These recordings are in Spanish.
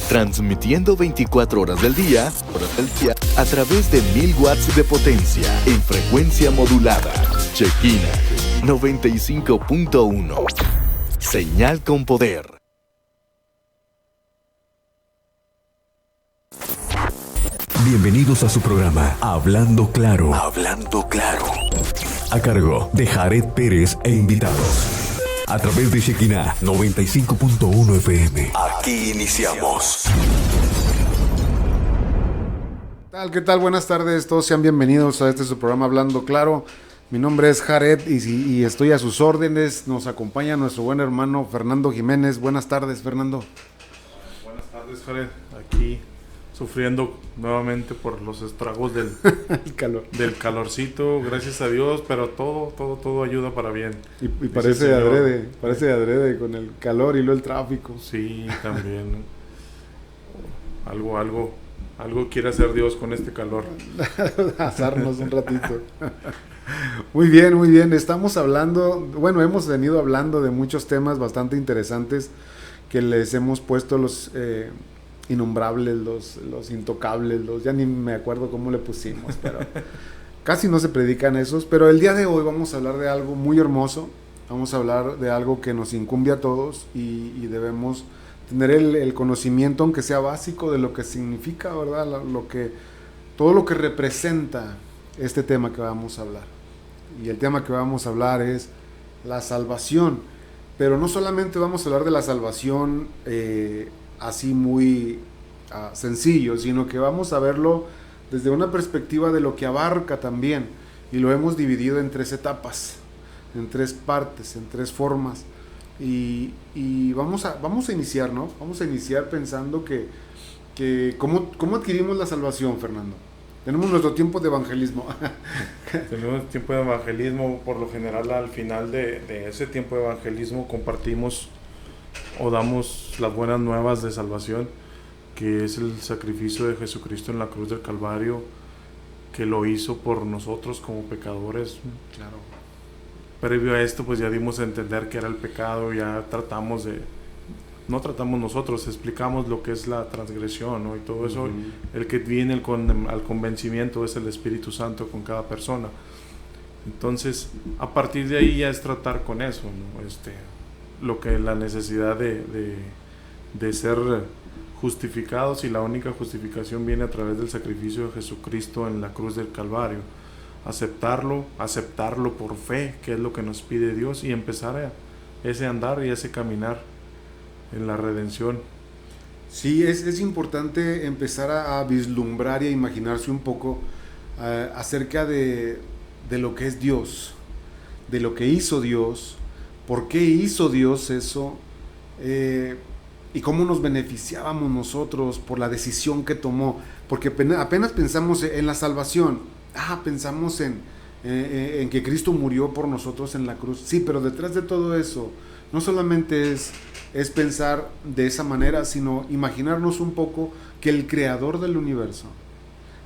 transmitiendo 24 horas del día, a través de 1000 watts de potencia, en frecuencia modulada. Shekina 95.1. Señal con poder. Bienvenidos a su programa Hablando Claro. Hablando Claro. A cargo de Jared Pérez e invitados. A través de Shekina 95.1 FM. Aquí iniciamos. ¿Qué tal? Buenas tardes, todos sean bienvenidos a su programa Hablando Claro. Mi nombre es Jared y estoy a sus órdenes. Nos acompaña nuestro buen hermano Fernando Jiménez. Buenas tardes, Fernando. Buenas tardes, Jared. Aquí sufriendo nuevamente por los estragos del calorcito, gracias a Dios, pero todo ayuda para bien. Y parece adrede con el calor y luego el tráfico. Sí, también. Algo quiere hacer Dios con este calor. Asarnos un ratito. Muy bien. Estamos hablando, hemos venido hablando de muchos temas bastante interesantes que les hemos puesto los innombrables, los intocables, ya ni me acuerdo cómo le pusimos, pero casi no se predican esos. Pero el día de hoy vamos a hablar de algo muy hermoso, vamos a hablar de algo que nos incumbe a todos y debemos tener el conocimiento, aunque sea básico, de lo que significa, ¿verdad? Todo lo que representa este tema que vamos a hablar. Y el tema que vamos a hablar es la salvación, pero no solamente vamos a hablar de la salvación así muy sencillo, sino que vamos a verlo desde una perspectiva de lo que abarca también, y lo hemos dividido en 3 etapas, en 3 partes, en 3 formas, y vamos a iniciar, ¿no? Vamos a iniciar pensando que ¿cómo adquirimos la salvación, Fernando? Tenemos nuestro tiempo de evangelismo. Tenemos tiempo de evangelismo. Por lo general, al final de ese tiempo de evangelismo compartimos o damos las buenas nuevas de salvación, que es el sacrificio de Jesucristo en la cruz del Calvario, que lo hizo por nosotros como pecadores. Claro. Previo a esto, pues ya dimos a entender que era el pecado, ya no tratamos nosotros, explicamos lo que es la transgresión, ¿no? Y todo eso. Uh-huh. El que viene al convencimiento es el Espíritu Santo con cada persona. Entonces, a partir de ahí ya es tratar con eso, ¿no? Lo que la necesidad de ser justificados, y la única justificación viene a través del sacrificio de Jesucristo en la cruz del Calvario. Aceptarlo por fe, que es lo que nos pide Dios, y empezar ese andar y ese caminar en la redención. Sí, es importante empezar a vislumbrar y a imaginarse un poco acerca de lo que es Dios, de lo que hizo Dios, por qué hizo Dios eso, y cómo nos beneficiábamos nosotros por la decisión que tomó. Porque apenas pensamos en la salvación, pensamos en que Cristo murió por nosotros en la cruz. Sí, pero detrás de todo eso no solamente es pensar de esa manera, sino imaginarnos un poco que el creador del universo,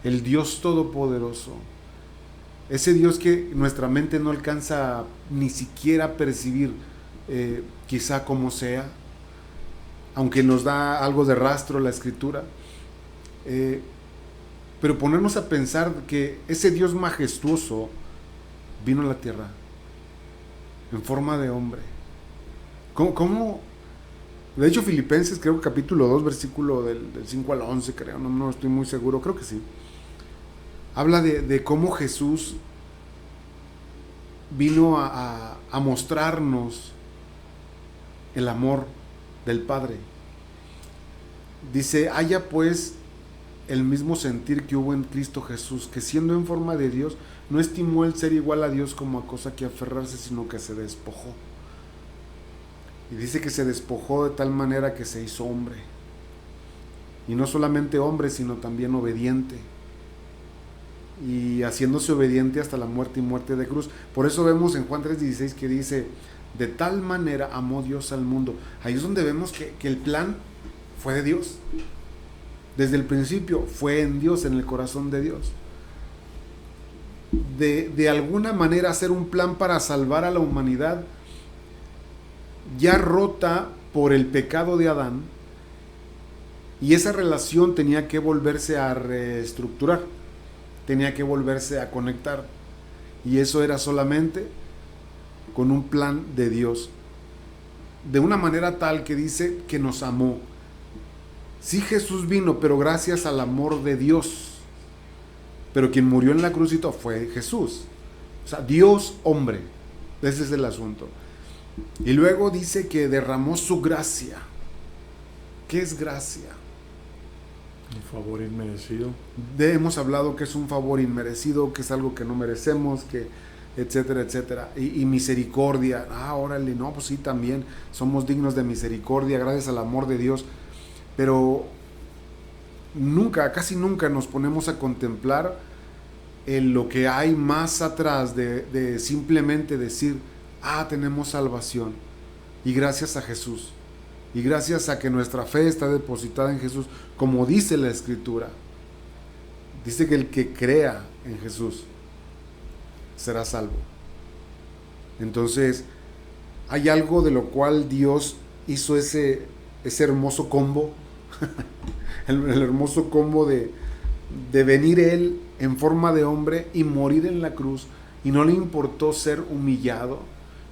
el Dios todopoderoso, ese Dios que nuestra mente no alcanza ni siquiera a percibir, quizá como sea, aunque nos da algo de rastro la Escritura, pero ponernos a pensar que ese Dios majestuoso vino a la tierra en forma de hombre. ¿Cómo? De hecho, Filipenses, creo que capítulo 2, versículo del 5 al 11, creo, no estoy muy seguro, creo que sí. Habla de cómo Jesús vino a mostrarnos el amor del Padre. Dice: haya pues el mismo sentir que hubo en Cristo Jesús, que siendo en forma de Dios, no estimó el ser igual a Dios como a cosa que aferrarse, sino que se despojó. Y dice que se despojó de tal manera que se hizo hombre. Y no solamente hombre, sino también obediente. Y haciéndose obediente hasta la muerte y muerte de cruz. Por eso vemos en Juan 3:16 que dice: de tal manera amó Dios al mundo. Ahí es donde vemos que el plan fue de Dios. Desde el principio fue en Dios, en el corazón de Dios. De alguna manera hacer un plan para salvar a la humanidad ya rota por el pecado de Adán, Y esa relación tenía que volverse a reestructurar, tenía que volverse a conectar. Y eso era solamente con un plan de Dios. De una manera tal que dice que nos amó. Sí, Jesús vino, pero gracias al amor de Dios. Pero quien murió en la cruz fue Jesús. O sea, Dios hombre. Ese es el asunto. Y luego dice que derramó su gracia. ¿Qué es gracia? Un favor inmerecido. Hemos hablado que es un favor inmerecido, que es algo que no merecemos, que etcétera, etcétera. Y misericordia. Órale, no, pues sí, también somos dignos de misericordia gracias al amor de Dios. Pero nunca, casi nunca nos ponemos a contemplar lo que hay más atrás de simplemente decir, tenemos salvación. Y gracias a Jesús. Y gracias a que nuestra fe está depositada en Jesús, como dice la Escritura. Dice que el que crea en Jesús será salvo. Entonces, hay algo de lo cual Dios hizo ese hermoso combo, el hermoso combo de venir Él en forma de hombre y morir en la cruz, y no le importó ser humillado,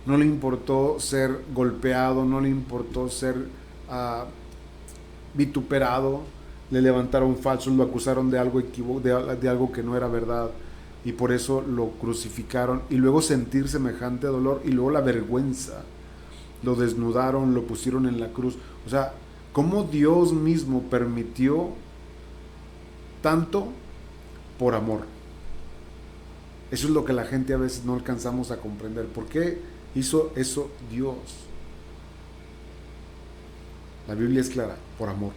no le importó ser golpeado, no le importó ser vituperado, le levantaron falsos, lo acusaron de algo de algo que no era verdad, y por eso lo crucificaron, y luego sentir semejante dolor, y luego la vergüenza, lo desnudaron, lo pusieron en la cruz. O sea, cómo Dios mismo permitió tanto por amor. Eso es lo que la gente a veces no alcanzamos a comprender. ¿Por qué hizo eso Dios? La Biblia es clara, por amor.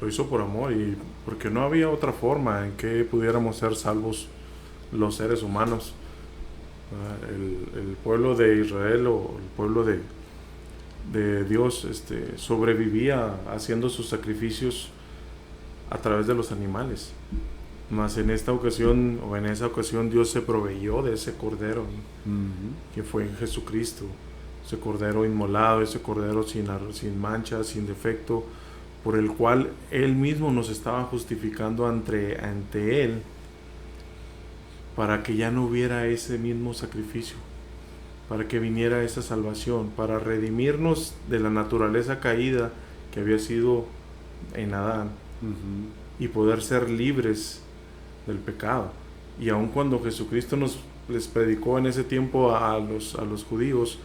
Lo hizo por amor, y porque no había otra forma en que pudiéramos ser salvos los seres humanos. El pueblo de Israel, o el pueblo de Dios, sobrevivía haciendo sus sacrificios a través de los animales. Mas en esa ocasión Dios se proveyó de ese cordero, que fue Jesucristo, ese cordero inmolado, ese cordero sin mancha, sin defecto, por el cual Él mismo nos estaba justificando ante Él, para que ya no hubiera ese mismo sacrificio, para que viniera esa salvación, para redimirnos de la naturaleza caída que había sido en Adán, y poder ser libres del pecado. Y aun cuando Jesucristo les predicó en ese tiempo a los judíos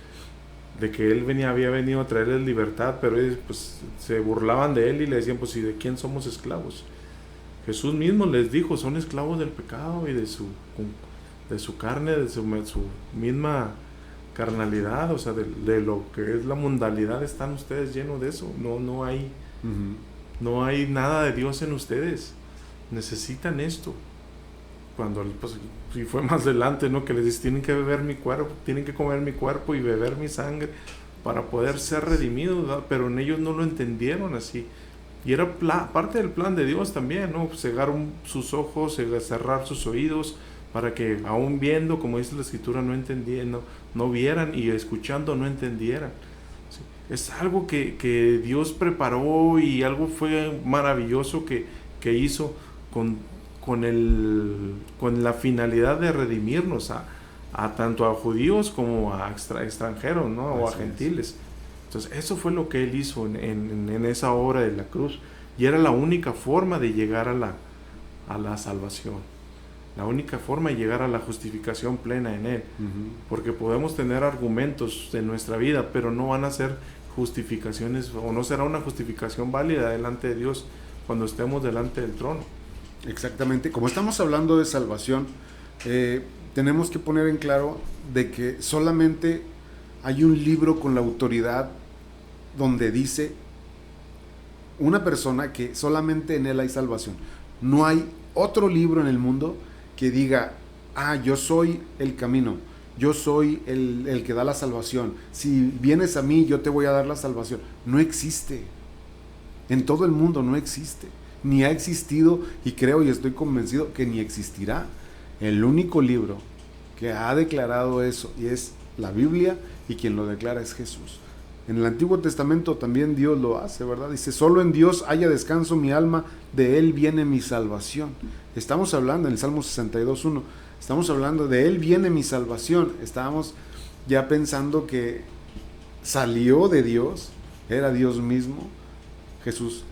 de que Él había venido a traerles libertad, pero ellos pues se burlaban de Él y le decían, pues, ¿y de quién somos esclavos? Jesús mismo les dijo, son esclavos del pecado y de su carne, de su misma carnalidad, o sea, de lo que es la mundanalidad. Están ustedes llenos de eso. No hay nada de Dios en ustedes. Necesitan esto. Cuando, pues, y fue más adelante, ¿no?, que les dice, tienen que beber mi cuerpo, tienen que comer mi cuerpo y beber mi sangre para poder ser redimidos, ¿verdad? Pero en ellos no lo entendieron así. Y era parte del plan de Dios también, ¿no? Cegar sus ojos, cerrar sus oídos, para que aún viendo, como dice la Escritura, no entendieran, no vieran, y escuchando no entendieran. ¿Sí? Es algo que Dios preparó, y algo fue maravilloso que hizo con la finalidad de redimirnos a tanto a judíos como a extranjeros, ¿no? O a gentiles. Entonces eso fue lo que Él hizo en esa obra de la cruz, y era la única forma de llegar a la salvación, la única forma de llegar a la justificación plena en Él. Porque podemos tener argumentos de nuestra vida, pero no van a ser justificaciones, o no será una justificación válida delante de Dios cuando estemos delante del trono. Exactamente. Como estamos hablando de salvación, tenemos que poner en claro de que solamente hay un libro con la autoridad donde dice una persona que solamente en él hay salvación. No hay otro libro en el mundo que diga, yo soy el camino, yo soy el que da la salvación, si vienes a mí yo te voy a dar la salvación. No existe. En todo el mundo no existe. Ni ha existido, y creo y estoy convencido que ni existirá. El único libro que ha declarado eso, y es la Biblia, y quien lo declara es Jesús. En el Antiguo Testamento también Dios lo hace, ¿verdad? Dice, solo en Dios haya descanso mi alma, de Él viene mi salvación. Estamos hablando en el Salmo 62:1, estamos hablando de Él viene mi salvación. Estábamos ya pensando que salió de Dios, era Dios mismo, Jesús,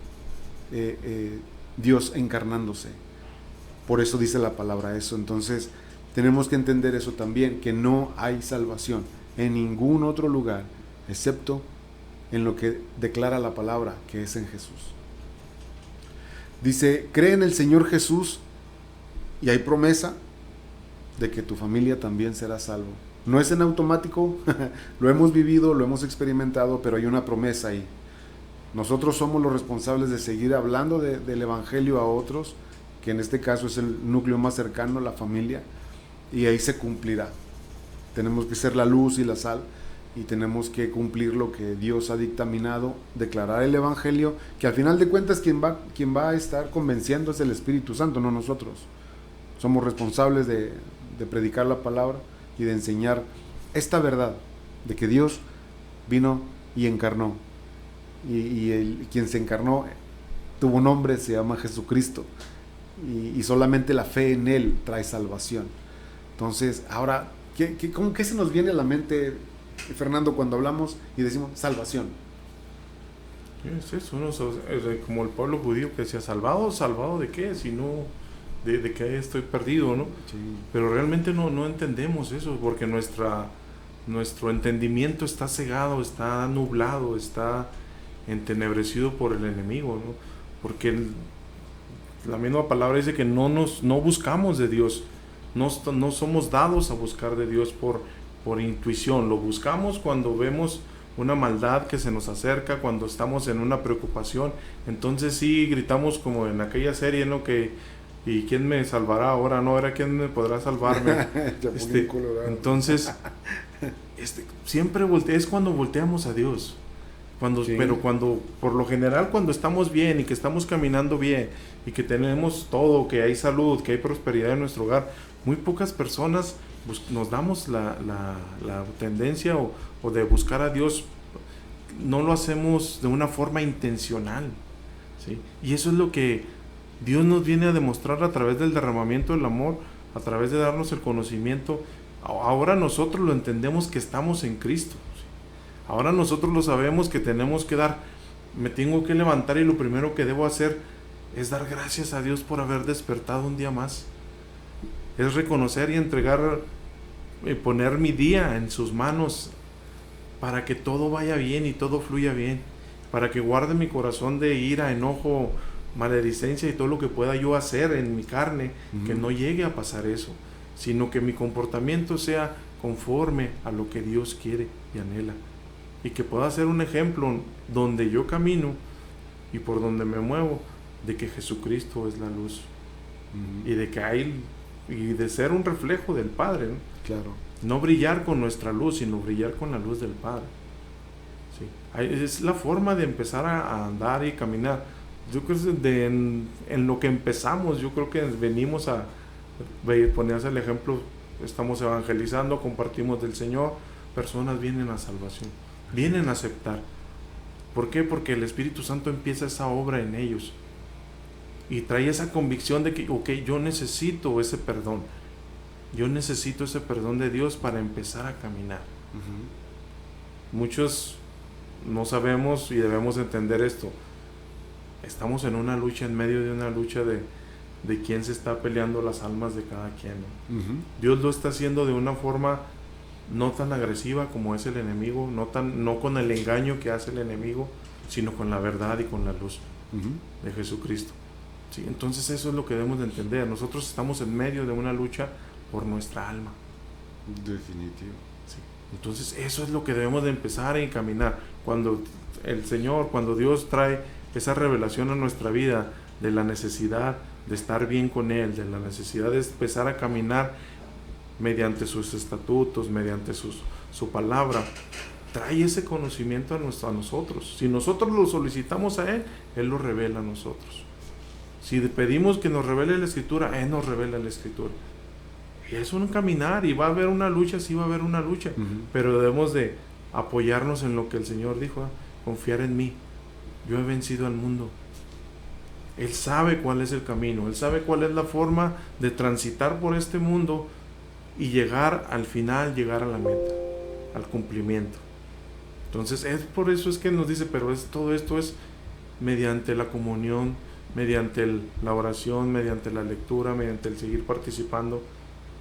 Dios encarnándose. Por eso dice la palabra eso. Entonces tenemos que entender eso también, que no hay salvación en ningún otro lugar, excepto en lo que declara la palabra, que es en Jesús. Dice, cree en el Señor Jesús y hay promesa de que tu familia también será salvo. No es en automático, lo hemos vivido, lo hemos experimentado, pero hay una promesa ahí. Nosotros somos los responsables de seguir hablando del Evangelio a otros, que en este caso es el núcleo más cercano, la familia, y ahí se cumplirá. Tenemos que ser la luz y la sal, y tenemos que cumplir lo que Dios ha dictaminado, declarar el Evangelio, que al final de cuentas quien va a estar convenciendo es el Espíritu Santo, no nosotros. Somos responsables de predicar la palabra y de enseñar esta verdad, de que Dios vino y encarnó, y quien se encarnó tuvo nombre, se llama Jesucristo, y solamente la fe en Él trae salvación. Entonces, ahora, ¿qué se nos viene a la mente, Fernando, cuando hablamos y decimos salvación? Es eso, ¿no? Como el pueblo judío que decía, ¿salvado? ¿Salvado de qué? Si no, de que estoy perdido, ¿no? Sí. Pero realmente no entendemos eso, porque nuestro entendimiento está cegado, está nublado, está entenebrecido por el enemigo, ¿no? Porque la misma palabra dice que no buscamos de Dios, no somos dados a buscar de Dios por intuición. Lo buscamos cuando vemos una maldad que se nos acerca, cuando estamos en una preocupación. Entonces sí gritamos como en aquella serie, ¿no? ¿Y quién me salvará ahora? No, era quién me podrá salvarme. Entonces siempre es cuando volteamos a Dios. Sí. Pero por lo general, cuando estamos bien y que estamos caminando bien y que tenemos todo, que hay salud, que hay prosperidad en nuestro hogar, muy pocas personas nos damos la tendencia o de buscar a Dios. No lo hacemos de una forma intencional, ¿sí? Y eso es lo que Dios nos viene a demostrar a través del derramamiento del amor, a través de darnos el conocimiento. Ahora nosotros lo entendemos, que estamos en Cristo. Ahora nosotros lo sabemos, que tenemos que me tengo que levantar, y lo primero que debo hacer es dar gracias a Dios por haber despertado un día más. Es reconocer y entregar, poner mi día en sus manos para que todo vaya bien y todo fluya bien, para que guarde mi corazón de ira, enojo, maledicencia y todo lo que pueda yo hacer en mi carne, que no llegue a pasar eso, sino que mi comportamiento sea conforme a lo que Dios quiere y anhela, y que pueda ser un ejemplo donde yo camino y por donde me muevo, de que Jesucristo es la luz, y de que y de ser un reflejo del Padre, ¿no? Claro. No brillar con nuestra luz, sino brillar con la luz del Padre. Sí. Es la forma de empezar a andar y caminar. Yo creo que en lo que empezamos, yo creo que venimos a ponerse el ejemplo, estamos evangelizando, compartimos del Señor, personas vienen a salvación, vienen a aceptar. ¿Por qué? Porque el Espíritu Santo empieza esa obra en ellos y trae esa convicción de que, yo necesito ese perdón. Yo necesito ese perdón de Dios para empezar a caminar. Muchos no sabemos y debemos entender esto. Estamos en una lucha, en medio de una lucha de quién se está peleando las almas de cada quien, ¿no? Dios lo está haciendo de una forma no tan agresiva como es el enemigo, no con el engaño que hace el enemigo, sino con la verdad y con la luz de Jesucristo. Sí, entonces eso es lo que debemos de entender. Nosotros estamos en medio de una lucha por nuestra alma. Definitivo. Sí. Entonces eso es lo que debemos de empezar a encaminar. Cuando cuando Dios trae esa revelación a nuestra vida de la necesidad de estar bien con Él, de la necesidad de empezar a caminar mediante sus estatutos, mediante su palabra, trae ese conocimiento a nosotros. Si nosotros lo solicitamos a Él, Él lo revela a nosotros. Si pedimos que nos revele la Escritura, Él nos revela la Escritura. Y es un caminar, y va a haber una lucha, sí va a haber una lucha, pero debemos de apoyarnos en lo que el Señor dijo, confiar en mí. Yo he vencido al mundo. Él sabe cuál es el camino, Él sabe cuál es la forma de transitar por este mundo y llegar al final, llegar a la meta, al cumplimiento. Entonces es por eso es que nos dice, pero todo esto es mediante la comunión, mediante la oración, mediante la lectura, mediante el seguir participando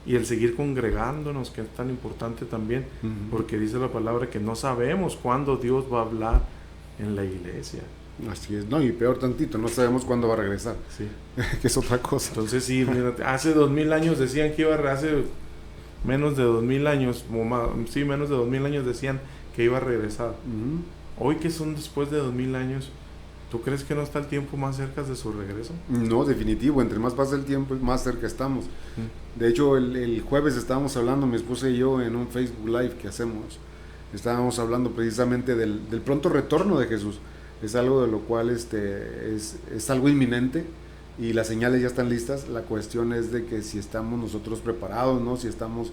y el seguir congregándonos, que es tan importante también, porque dice la palabra que no sabemos cuándo Dios va a hablar en la iglesia. Así es, no, y peor tantito, no sabemos cuándo va a regresar, Sí. que es otra cosa. Entonces sí, mira, hace 2000 años decían que hace menos de 2000 años, menos de 2000 años decían que iba a regresar. Hoy que son después de 2000 años, ¿tú crees que no está el tiempo más cerca de su regreso? No, definitivo, entre más pasa el tiempo, más cerca estamos. De hecho, el jueves estábamos hablando, mi esposa y yo, en un Facebook Live que hacemos, estábamos hablando precisamente del pronto retorno de Jesús. Es algo de lo cual es algo inminente y las señales ya están listas. La cuestión es de que si estamos nosotros preparados, ¿no? Si estamos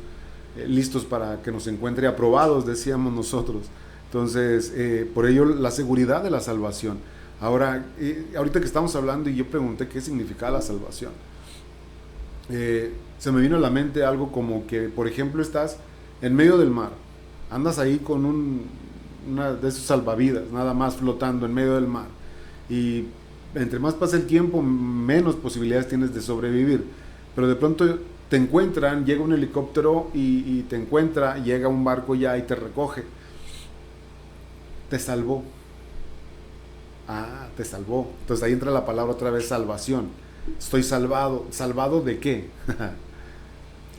listos para que nos encuentre aprobados, decíamos nosotros. Entonces, por ello la seguridad de la salvación. Ahora, ahorita que estamos hablando y yo pregunté qué significaba la salvación, se me vino a la mente algo como que, por ejemplo, estás en medio del mar, andas ahí con una de esos salvavidas, nada más flotando en medio del mar, y entre más pasa el tiempo, menos posibilidades tienes de sobrevivir, pero de pronto te encuentran, llega un helicóptero y te encuentra, llega un barco ya y te recoge, te salvó. Te salvó. Entonces ahí entra la palabra otra vez, salvación. Estoy salvado. ¿Salvado de qué?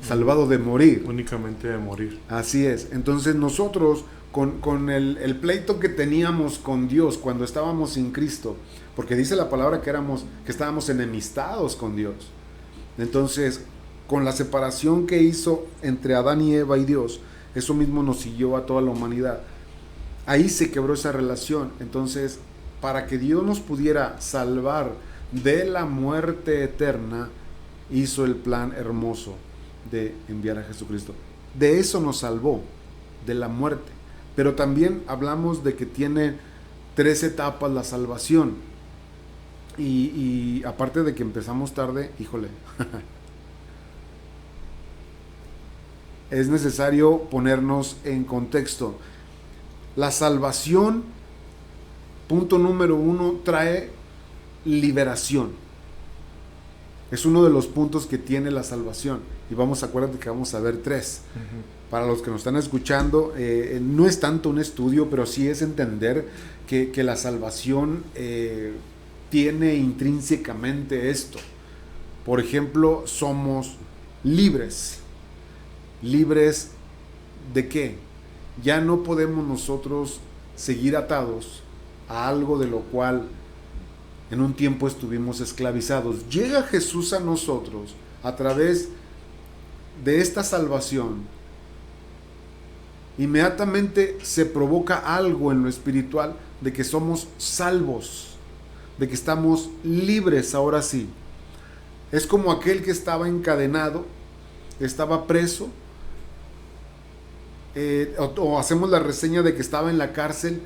Salvado de morir. Únicamente de morir. Así es. Entonces nosotros, con el pleito que teníamos con Dios cuando estábamos sin Cristo, porque dice la palabra que estábamos enemistados con Dios. Entonces, con la separación que hizo entre Adán y Eva y Dios, eso mismo nos siguió a toda la humanidad. Ahí se quebró esa relación. Entonces, para que Dios nos pudiera salvar de la muerte eterna, hizo el plan hermoso de enviar a Jesucristo. De eso nos salvó, de la muerte. Pero también hablamos de que tiene 3 etapas la salvación. Y aparte de que empezamos tarde, híjole, es necesario ponernos en contexto. La salvación, punto número 1, trae liberación. Es uno de los puntos que tiene la salvación. Y acuérdate que vamos a ver 3. Para los que nos están escuchando, no es tanto un estudio, pero sí es entender que la salvación tiene intrínsecamente esto. Por ejemplo, somos libres. ¿Libres de qué? Ya no podemos nosotros seguir atados a algo de lo cual en un tiempo estuvimos esclavizados. Llega Jesús a nosotros a través de esta salvación. Inmediatamente se provoca algo en lo espiritual de que somos salvos, de que estamos libres ahora sí. Es como aquel que estaba encadenado, estaba preso, o hacemos la reseña de que estaba en la cárcel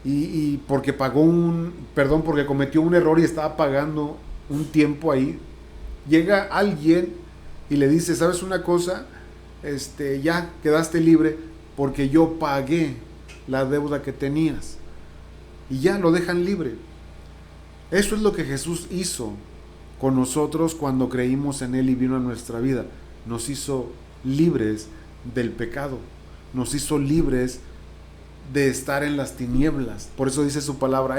y porque porque cometió un error y estaba pagando un tiempo ahí. Llega alguien y le dice, ¿sabes una cosa? Ya quedaste libre porque yo pagué la deuda que tenías. Y ya lo dejan libre. Eso es lo que Jesús hizo con nosotros cuando creímos en Él y vino a nuestra vida. Nos hizo libres del pecado. Nos hizo libres de estar en las tinieblas. Por eso dice su palabra,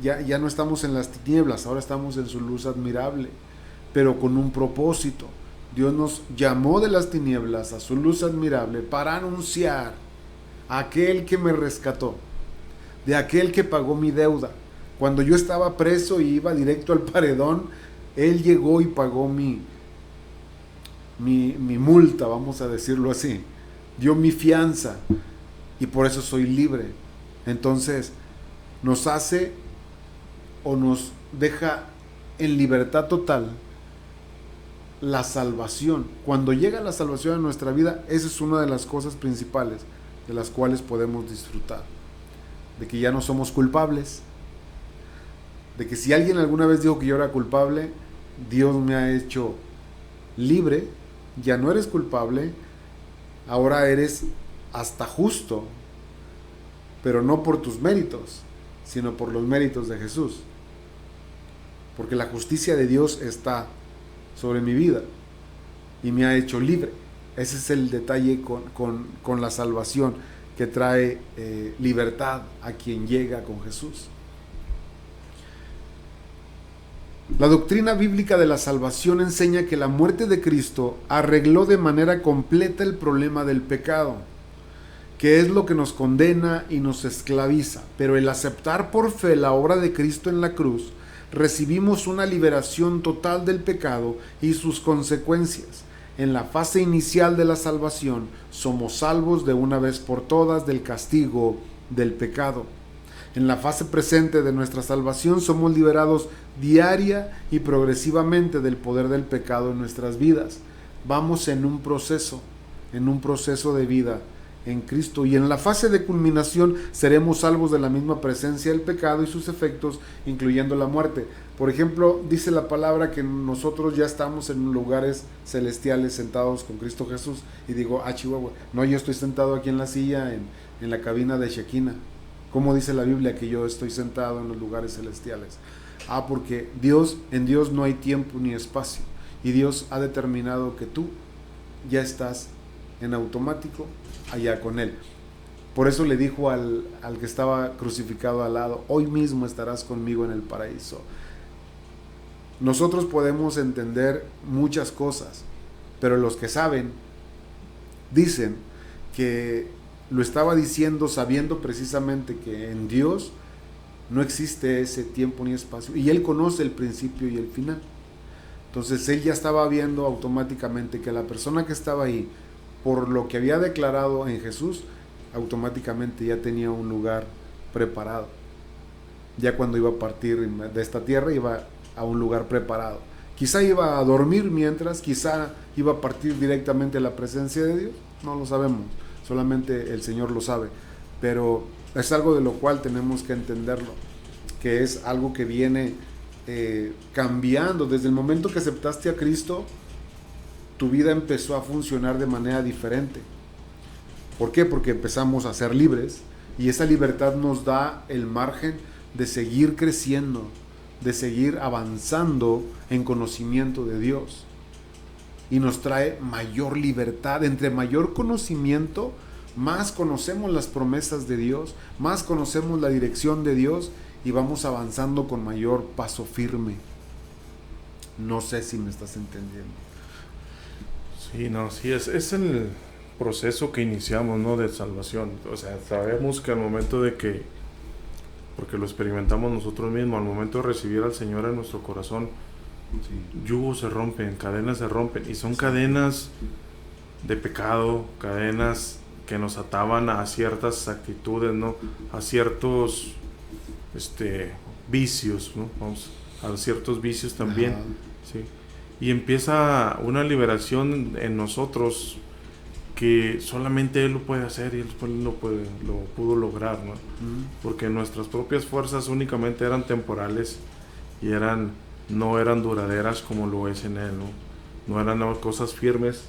ya no estamos en las tinieblas, ahora estamos en su luz admirable, pero con un propósito. Dios nos llamó de las tinieblas a su luz admirable para anunciar a aquel que me rescató, de aquel que pagó mi deuda. Cuando yo estaba preso y iba directo al paredón, Él llegó y pagó mi multa, vamos a decirlo así. Dio mi fianza y por eso soy libre. Entonces nos hace o nos deja en libertad total la salvación. Cuando llega la salvación a nuestra vida, esa es una de las cosas principales. de las cuales podemos disfrutar. De que ya no somos culpables. De que si alguien alguna vez dijo que yo era culpable, Dios me ha hecho libre. Ya no eres culpable, ahora eres hasta justo, pero no por tus méritos, sino por los méritos de Jesús. Porque la justicia de Dios está sobre mi vida y me ha hecho libre. Ese es el detalle con la salvación, que trae libertad a quien llega con Jesús. La doctrina bíblica de la salvación enseña que la muerte de Cristo arregló de manera completa el problema del pecado, que es lo que nos condena y nos esclaviza. Pero el aceptar por fe la obra de Cristo en la cruz, recibimos una liberación total del pecado y sus consecuencias. En la fase inicial de la salvación, somos salvos de una vez por todas del castigo del pecado. En la fase presente de nuestra salvación, somos liberados diaria y progresivamente del poder del pecado en nuestras vidas. Vamos en un proceso de vida en Cristo, y en la fase de culminación seremos salvos de la misma presencia del pecado y sus efectos, incluyendo la muerte. Por ejemplo, dice la palabra que nosotros ya estamos en lugares celestiales sentados con Cristo Jesús, y digo, Chihuahua, no, yo estoy sentado aquí en la silla en la cabina de Shekinah. ¿Cómo dice la Biblia que yo estoy sentado en los lugares celestiales? Porque en Dios no hay tiempo ni espacio, y Dios ha determinado que tú ya estás en automático allá con Él. Por eso le dijo al que estaba crucificado al lado, hoy mismo estarás conmigo en el paraíso. Nosotros podemos entender muchas cosas, pero los que saben dicen que lo estaba diciendo sabiendo precisamente que en Dios no existe ese tiempo ni espacio, y Él conoce el principio y el final. Entonces Él ya estaba viendo automáticamente que la persona que estaba ahí, por lo que había declarado en Jesús, automáticamente ya tenía un lugar preparado. Ya cuando iba a partir de esta tierra, iba a un lugar preparado. Quizá iba a dormir mientras, quizá iba a partir directamente a la presencia de Dios, no lo sabemos, solamente el Señor lo sabe, pero es algo de lo cual tenemos que entenderlo, que es algo que viene cambiando. Desde el momento que aceptaste a Cristo, tu vida empezó a funcionar de manera diferente. ¿Por qué? Porque empezamos a ser libres, y esa libertad nos da el margen de seguir creciendo, de seguir avanzando en conocimiento de Dios, y nos trae mayor libertad. Entre mayor conocimiento, más conocemos las promesas de Dios, más conocemos la dirección de Dios, y vamos avanzando con mayor paso firme. No sé si me estás entendiendo. Sí, es el proceso que iniciamos, ¿no? De salvación. O sea, sabemos que al momento de que, porque lo experimentamos nosotros mismos, al momento de recibir al Señor en nuestro corazón, yugos se rompen, cadenas se rompen, y son cadenas de pecado, cadenas que nos ataban a ciertas actitudes, ¿no? A ciertos vicios, ¿no? Vamos, a ciertos vicios también. Ajá. Sí. Y empieza una liberación en nosotros que solamente Él lo puede hacer, y Él lo pudo lograr, ¿no? Porque nuestras propias fuerzas únicamente eran temporales y no eran duraderas como lo es en Él, ¿no? No eran cosas firmes.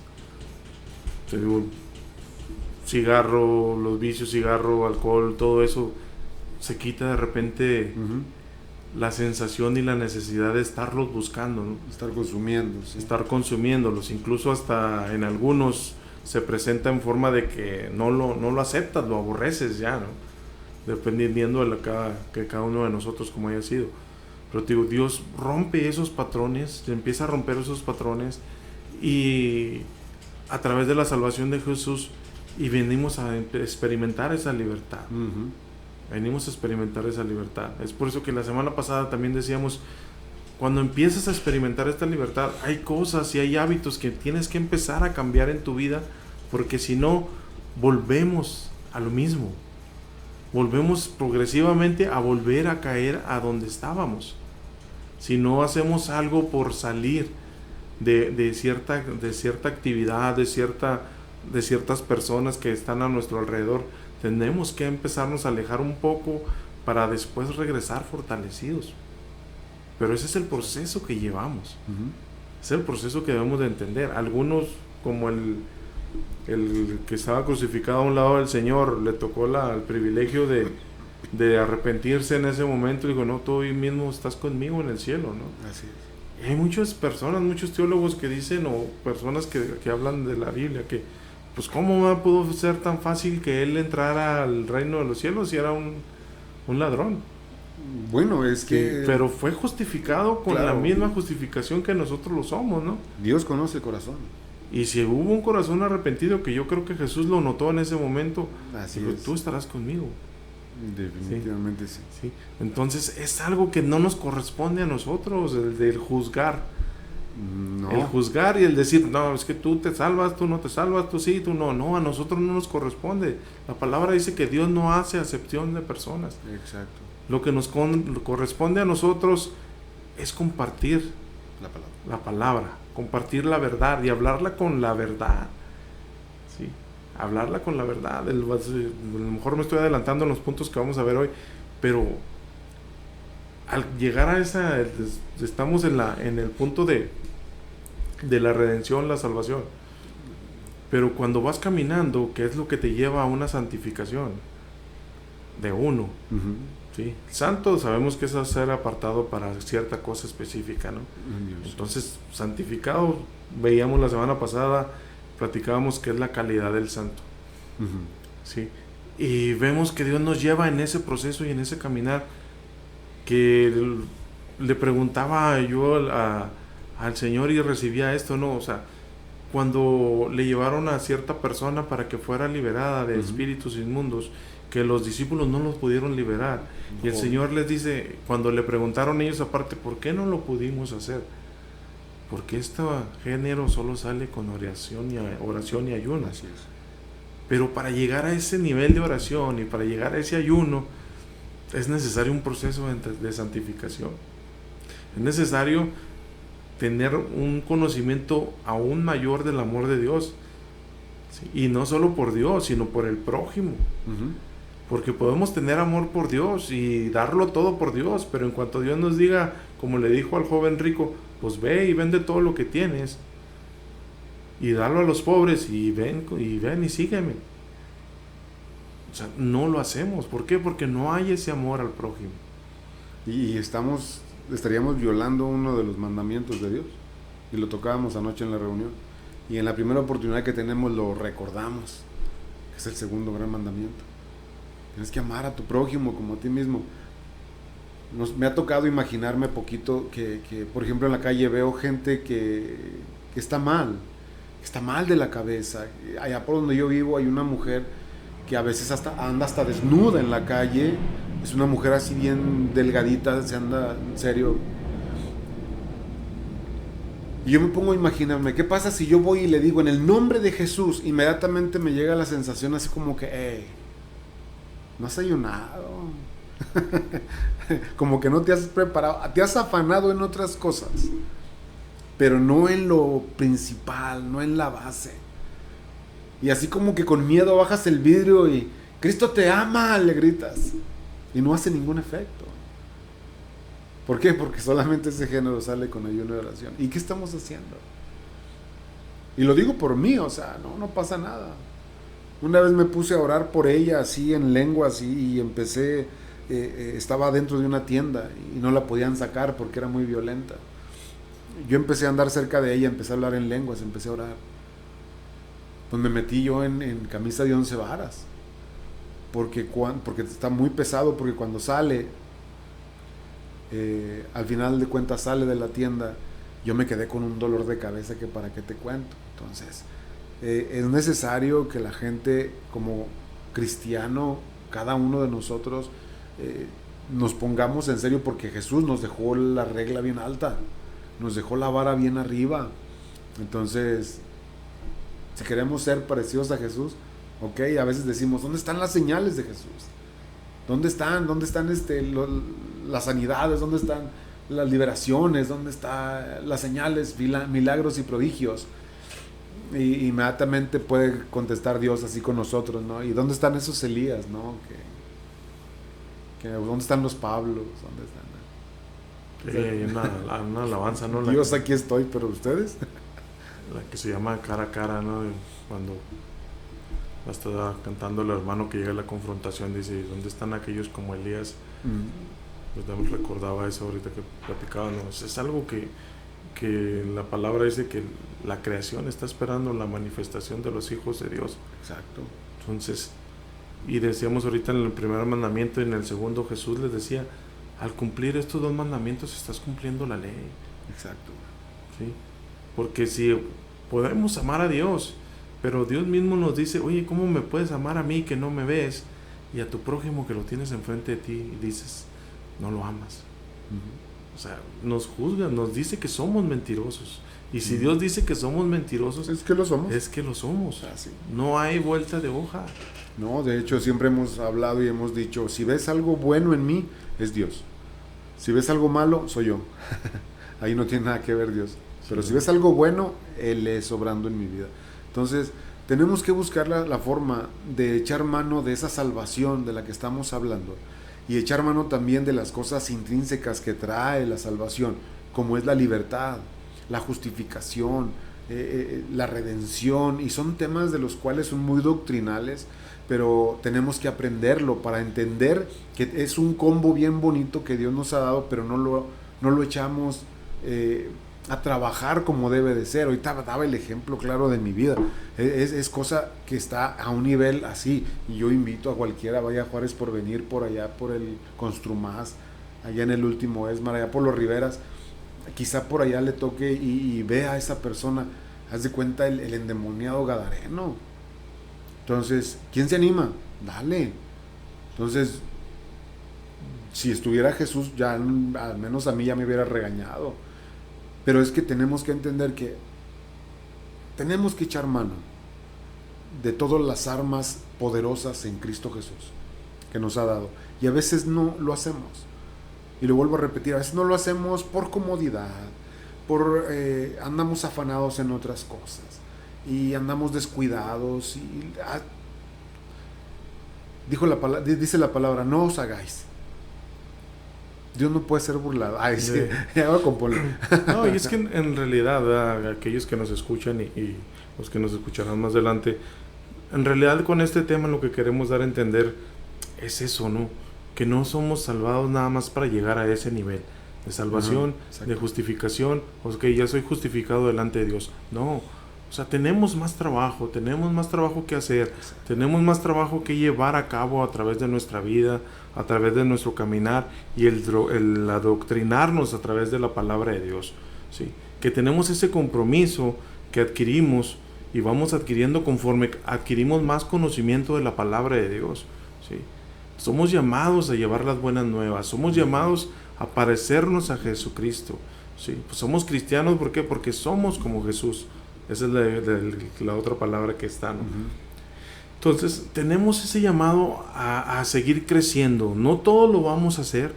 Te digo, cigarro, los vicios, cigarro, alcohol, todo eso se quita de repente. La sensación y la necesidad de estarlos buscando, ¿no? Estar consumiendo, sí. Estar consumiéndolos, incluso hasta en algunos se presenta en forma de que no lo aceptas, lo aborreces ya, ¿no? Dependiendo de que cada uno de nosotros como haya sido. Pero te digo, Dios rompe esos patrones, empieza a romper esos patrones, y a través de la salvación de Jesús, y venimos a experimentar esa libertad. Venimos a experimentar esa libertad. Es por eso que la semana pasada también decíamos, cuando empiezas a experimentar esta libertad, hay cosas y hay hábitos que tienes que empezar a cambiar en tu vida, porque si no, volvemos a lo mismo. Volvemos progresivamente a volver a caer a donde estábamos. Si no hacemos algo por salir de cierta actividad, de cierta de ciertas personas que están a nuestro alrededor, tenemos que empezarnos a alejar un poco para después regresar fortalecidos. Pero ese es el proceso que llevamos. Es el proceso que debemos de entender. Algunos, como el que estaba crucificado a un lado del Señor, le tocó el privilegio de arrepentirse en ese momento. Digo, no, tú hoy mismo estás conmigo en el cielo, ¿no? Así es. Y hay muchas personas, muchos teólogos que dicen, o personas que hablan de la Biblia, que pues cómo pudo ser tan fácil que él entrara al reino de los cielos si era un ladrón. Bueno, es que... Sí, pero fue justificado con claro, la misma justificación que nosotros lo somos, ¿no? Dios conoce el corazón. Y si hubo un corazón arrepentido, que yo creo que Jesús lo notó en ese momento, Así dijo, es. tú estarás conmigo. Definitivamente sí. Sí. Entonces es algo que no nos corresponde a nosotros, el del juzgar. No. El juzgar y el decir, no, es que tú te salvas, tú no te salvas, tú sí, tú no. No, a nosotros no nos corresponde. La palabra dice que Dios no hace acepción de personas. Exacto. Lo que nos corresponde a nosotros es compartir La palabra. la palabra, compartir la verdad y hablarla con la verdad. Sí, hablarla con la verdad. A lo mejor me estoy adelantando en los puntos que vamos a ver hoy, pero al llegar a estamos en el punto de la redención, la salvación. Pero cuando vas caminando, ¿qué es lo que te lleva a una santificación? De uno. ¿Sí? Santo sabemos que es ser apartado para cierta cosa específica, ¿no? Entonces, santificado, veíamos la semana pasada, platicábamos que es la calidad del santo. ¿Sí? Y vemos que Dios nos lleva en ese proceso y en ese caminar, que le preguntaba yo al Señor y recibía esto, ¿no? O sea, cuando le llevaron a cierta persona para que fuera liberada de espíritus inmundos, que los discípulos no los pudieron liberar. Y el Señor les dice, cuando le preguntaron ellos aparte, ¿por qué no lo pudimos hacer? Porque este género solo sale con oración y ayuno. Así es. Pero para llegar a ese nivel de oración y para llegar a ese ayuno, es necesario un proceso de santificación. Es necesario tener un conocimiento aún mayor del amor de Dios. ¿Sí? Y no solo por Dios, sino por el prójimo. Porque podemos tener amor por Dios y darlo todo por Dios, pero en cuanto Dios nos diga, como le dijo al joven rico, pues ve y vende todo lo que tienes y dalo a los pobres y ven y sígueme. O sea, no lo hacemos. ¿Por qué? Porque no hay ese amor al prójimo. Y estaríamos violando uno de los mandamientos de Dios. Y lo tocábamos anoche en la reunión. Y en la primera oportunidad que tenemos lo recordamos. Es el segundo gran mandamiento. Tienes que amar a tu prójimo como a ti mismo. Me ha tocado imaginarme poquito que, por ejemplo, en la calle veo gente que está mal de la cabeza. Allá por donde yo vivo hay una mujer que a veces anda hasta desnuda en la calle. Es una mujer así bien delgadita, se anda en serio. Y yo me pongo a imaginarme, ¿qué pasa si yo voy y le digo en el nombre de Jesús? Inmediatamente me llega la sensación así como que, no has ayunado. Como que no te has preparado, te has afanado en otras cosas, pero no en lo principal, no en la base. Y así como que con miedo bajas el vidrio y Cristo te ama, le gritas, y no hace ningún efecto. ¿Por qué? Porque solamente ese género sale con ayuno y oración. ¿Y qué estamos haciendo? Y lo digo por mí, o sea, no pasa nada. Una vez me puse a orar por ella así en lenguas y empecé, estaba dentro de una tienda y no la podían sacar porque era muy violenta. Yo empecé a andar cerca de ella, empecé a hablar en lenguas, empecé a orar. Pues me metí yo en camisa de 11 varas. Porque está muy pesado, porque cuando sale, al final de cuentas sale de la tienda, yo me quedé con un dolor de cabeza que para qué te cuento. Entonces, es necesario que la gente, como cristiano, cada uno de nosotros, nos pongamos en serio, porque Jesús nos dejó la regla bien alta, nos dejó la vara bien arriba. Entonces, si queremos ser parecidos a Jesús, ok, a veces decimos, ¿dónde están las señales de Jesús? ¿Dónde están las sanidades? ¿Dónde están las liberaciones? ¿Dónde están las señales, milagros y prodigios? Y inmediatamente puede contestar Dios así con nosotros, ¿no? ¿Y dónde están esos Elías, no? ¿Dónde están los Pablos? ¿Dónde están? Hay una alabanza, ¿no? Dios, aquí estoy, pero ustedes. La que se llama Cara a Cara, ¿no? Cuando la está cantando el hermano que llega a la confrontación, dice, ¿dónde están aquellos como Elías? Pues me recordaba eso ahorita que platicábamos. Es algo que la palabra dice que la creación está esperando la manifestación de los hijos de Dios. Exacto. Entonces, y decíamos ahorita en el primer mandamiento y en el segundo Jesús les decía, al cumplir estos 2 mandamientos estás cumpliendo la ley. Exacto. ¿Sí? Porque si podemos amar a Dios, pero Dios mismo nos dice, oye, ¿cómo me puedes amar a mí que no me ves? Y a tu prójimo que lo tienes enfrente de ti y dices, no lo amas. O sea, nos juzga, nos dice que somos mentirosos. Y si Dios dice que somos mentirosos, es que lo somos. Es que lo somos. Sí. No hay vuelta de hoja. No, de hecho siempre hemos hablado y hemos dicho, si ves algo bueno en mí, es Dios. Si ves algo malo, soy yo. Ahí no tiene nada que ver Dios. Pero si ves algo bueno, Él es obrando en mi vida. Entonces, tenemos que buscar la forma de echar mano de esa salvación de la que estamos hablando y echar mano también de las cosas intrínsecas que trae la salvación, como es la libertad, la justificación, la redención, y son temas de los cuales son muy doctrinales, pero tenemos que aprenderlo para entender que es un combo bien bonito que Dios nos ha dado, pero no lo echamos a trabajar como debe de ser. Ahorita daba el ejemplo claro de mi vida. Es cosa que está a un nivel así, y yo invito a cualquiera, vaya a Juárez por venir por allá, por el Construmás, allá en el último Esmar, allá por los Riveras, quizá por allá le toque y vea a esa persona, haz de cuenta el endemoniado gadareno. Entonces, ¿quién se anima? Dale. Entonces, si estuviera Jesús, ya al menos a mí ya me hubiera regañado. Pero es que tenemos que entender que tenemos que echar mano de todas las armas poderosas en Cristo Jesús que nos ha dado. Y a veces no lo hacemos. Y lo vuelvo a repetir, a veces no lo hacemos por comodidad, andamos afanados en otras cosas y andamos descuidados. Dice la palabra, no os hagáis. Dios no puede ser burlado. Ay, sí, ya voy a componer. No, y es que en realidad, ¿verdad? Aquellos que nos escuchan y los que nos escucharán más adelante, en realidad con este tema lo que queremos dar a entender es eso, ¿no? Que no somos salvados nada más para llegar a ese nivel de salvación, de justificación, ok, ya soy justificado delante de Dios. No, o sea, tenemos más trabajo que hacer, tenemos más trabajo que llevar a cabo a través de nuestra vida, a través de nuestro caminar y el adoctrinarnos a través de la palabra de Dios, ¿sí? Que tenemos ese compromiso que adquirimos y vamos adquiriendo conforme adquirimos más conocimiento de la palabra de Dios, ¿sí? Somos llamados a llevar las buenas nuevas, somos llamados a parecernos a Jesucristo, ¿sí? Pues somos cristianos, ¿por qué? Porque somos como Jesús. Esa es la otra palabra que está, ¿no? Entonces, tenemos ese llamado a seguir creciendo. No todo lo vamos a hacer.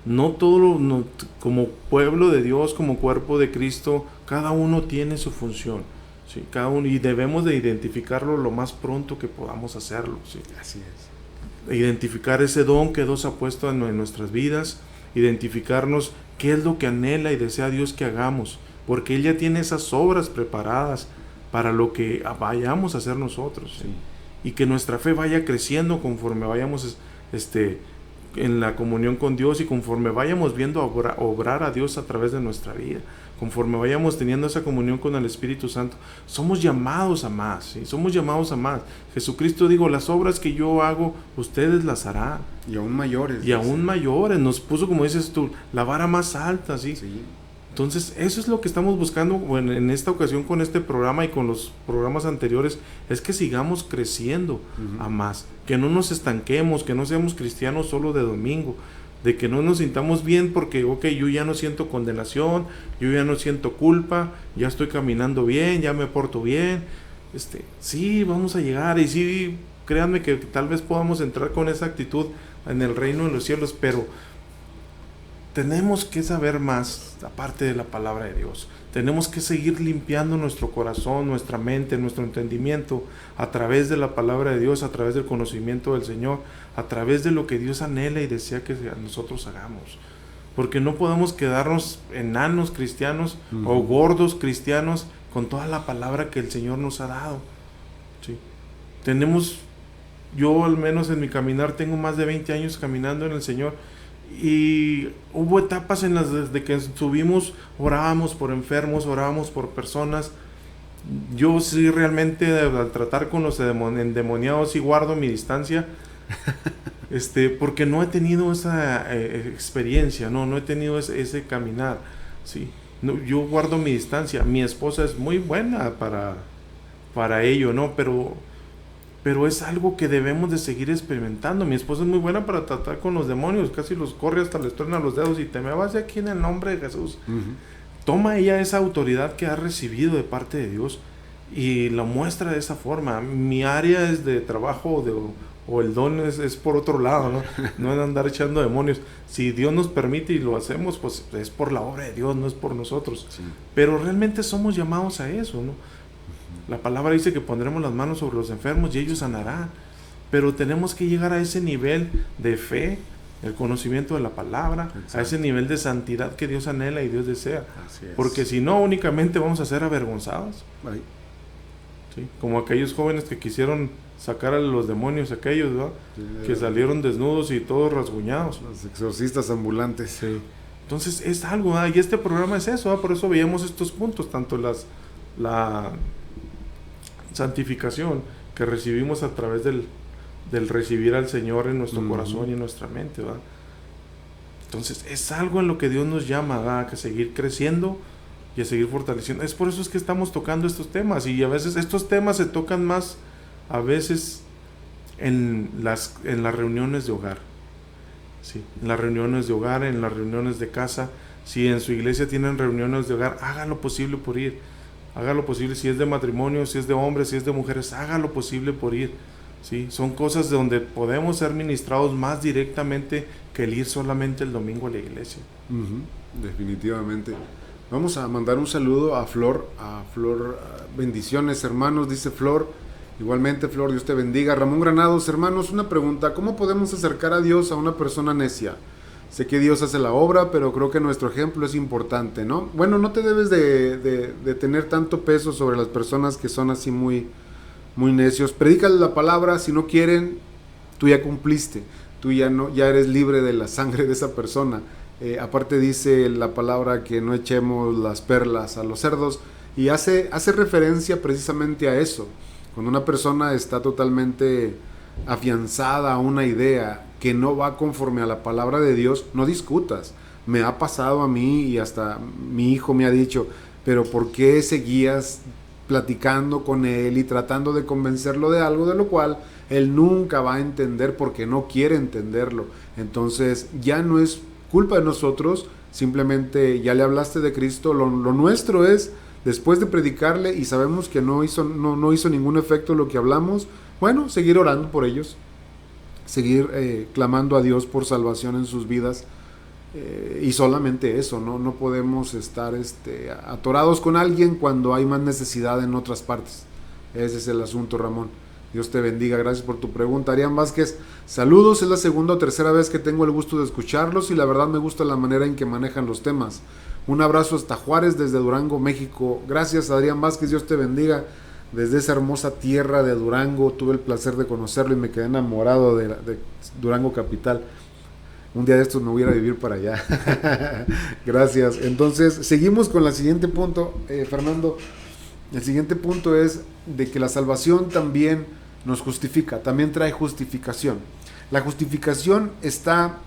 No todo como pueblo de Dios, como cuerpo de Cristo, cada uno tiene su función, ¿sí? Cada uno, y debemos de identificarlo lo más pronto que podamos hacerlo, ¿sí? Así es. Identificar ese don que Dios ha puesto en nuestras vidas, identificarnos qué es lo que anhela y desea Dios que hagamos, porque Él ya tiene esas obras preparadas para lo que vayamos a hacer nosotros, ¿sí? Y que nuestra fe vaya creciendo conforme vayamos en la comunión con Dios y conforme vayamos viendo obrar a Dios a través de nuestra vida, conforme vayamos teniendo esa comunión con el Espíritu Santo. Somos llamados a más, ¿sí? Somos llamados a más. Jesucristo dijo, las obras que yo hago, ustedes las harán. Y aún mayores. Y aún mayores. Nos puso, como dices tú, la vara más alta, ¿sí? Sí. Entonces, eso es lo que estamos buscando en esta ocasión con este programa y con los programas anteriores, es que sigamos creciendo a más, que no nos estanquemos, que no seamos cristianos solo de domingo, de que no nos sintamos bien porque, ok, yo ya no siento condenación, yo ya no siento culpa, ya estoy caminando bien, ya me porto bien. Sí, vamos a llegar, y sí, créanme que tal vez podamos entrar con esa actitud en el reino de los cielos, pero tenemos que saber más, aparte de la palabra de Dios. Tenemos que seguir limpiando nuestro corazón, nuestra mente, nuestro entendimiento, a través de la palabra de Dios, a través del conocimiento del Señor, a través de lo que Dios anhela y desea que nosotros hagamos. Porque no podemos quedarnos enanos cristianos o gordos cristianos con toda la palabra que el Señor nos ha dado. ¿Sí? Yo al menos en mi caminar tengo más de 20 años caminando en el Señor, y hubo etapas en las desde que subimos, orábamos por enfermos, orábamos por personas. Yo sí realmente al tratar con los endemoniados sí guardo mi distancia, porque no he tenido esa experiencia, no he tenido ese caminar, ¿sí? No, yo guardo mi distancia. Mi esposa es muy buena para ello, ¿no? Pero es algo que debemos de seguir experimentando. Mi esposa es muy buena para tratar con los demonios, casi los corre hasta les truena los dedos y te me vas de aquí en el nombre de Jesús. Toma ella esa autoridad que ha recibido de parte de Dios y la muestra de esa forma. Mi área es de trabajo o el don es por otro lado, ¿no? No es andar echando demonios. Si Dios nos permite y lo hacemos, pues es por la obra de Dios, no es por nosotros. Sí. Pero realmente somos llamados a eso, ¿no? La palabra dice que pondremos las manos sobre los enfermos y ellos sanarán. Pero tenemos que llegar a ese nivel de fe, el conocimiento de la palabra, exacto, a ese nivel de santidad que Dios anhela y Dios desea. Así es. Porque si no, únicamente vamos a ser avergonzados. ¿Sí? Como aquellos jóvenes que quisieron sacar a los demonios, aquellos, ¿verdad? Sí, que salieron desnudos y todos rasguñados. Los exorcistas ambulantes. Sí. Entonces es algo, ¿verdad? Y este programa es eso, ¿verdad? Por eso veíamos estos puntos, tanto la santificación que recibimos a través del recibir al Señor en nuestro corazón y en nuestra mente, ¿verdad? Entonces es algo en lo que Dios nos llama, ¿verdad? Que seguir creciendo y a seguir fortaleciendo. Es por eso es que estamos tocando estos temas, y a veces estos temas se tocan más a veces en las reuniones de hogar, ¿sí? En las reuniones de hogar, en las reuniones de casa. Si en su iglesia tienen reuniones de hogar, haga lo posible por ir. Haga lo posible, si es de matrimonio, si es de hombres, si es de mujeres, haga lo posible por ir. ¿Sí? Son cosas donde podemos ser ministrados más directamente que el ir solamente el domingo a la iglesia. Definitivamente. Vamos a mandar un saludo a Flor, bendiciones hermanos, dice Flor. Igualmente Flor, Dios te bendiga. Ramón Granados, hermanos, una pregunta: ¿cómo podemos acercar a Dios a una persona necia? Sé que Dios hace la obra, pero creo que nuestro ejemplo es importante, ¿no? Bueno, no te debes de tener tanto peso sobre las personas que son así muy necios. Predícale la palabra. Si no quieren, tú ya cumpliste, tú ya eres libre de la sangre de esa persona. Aparte dice la palabra que no echemos las perlas a los cerdos, y hace referencia precisamente a eso. Cuando una persona está totalmente afianzada a una idea que no va conforme a la palabra de Dios, no discutas. Me ha pasado a mí, y hasta mi hijo me ha dicho: pero ¿por qué seguías platicando con él y tratando de convencerlo de algo de lo cual él nunca va a entender porque no quiere entenderlo? Entonces ya no es culpa de nosotros, simplemente ya le hablaste de Cristo. Lo nuestro es, después de predicarle y sabemos que no hizo ningún efecto lo que hablamos, bueno, seguir orando por ellos, seguir clamando a Dios por salvación en sus vidas, y solamente eso. No podemos estar atorados con alguien cuando hay más necesidad en otras partes. Ese es el asunto, Ramón. Dios te bendiga, gracias por tu pregunta. Adrián Vázquez, saludos, es la segunda o tercera vez que tengo el gusto de escucharlos y la verdad me gusta la manera en que manejan los temas. Un abrazo hasta Juárez desde Durango, México. Gracias, Adrián Vázquez, Dios te bendiga. Desde esa hermosa tierra de Durango, tuve el placer de conocerlo y me quedé enamorado de Durango capital. Un día de estos me voy a ir a vivir para allá. Gracias. Entonces, seguimos con el siguiente punto, Fernando. El siguiente punto es de que la salvación también nos justifica, también trae justificación. La justificación está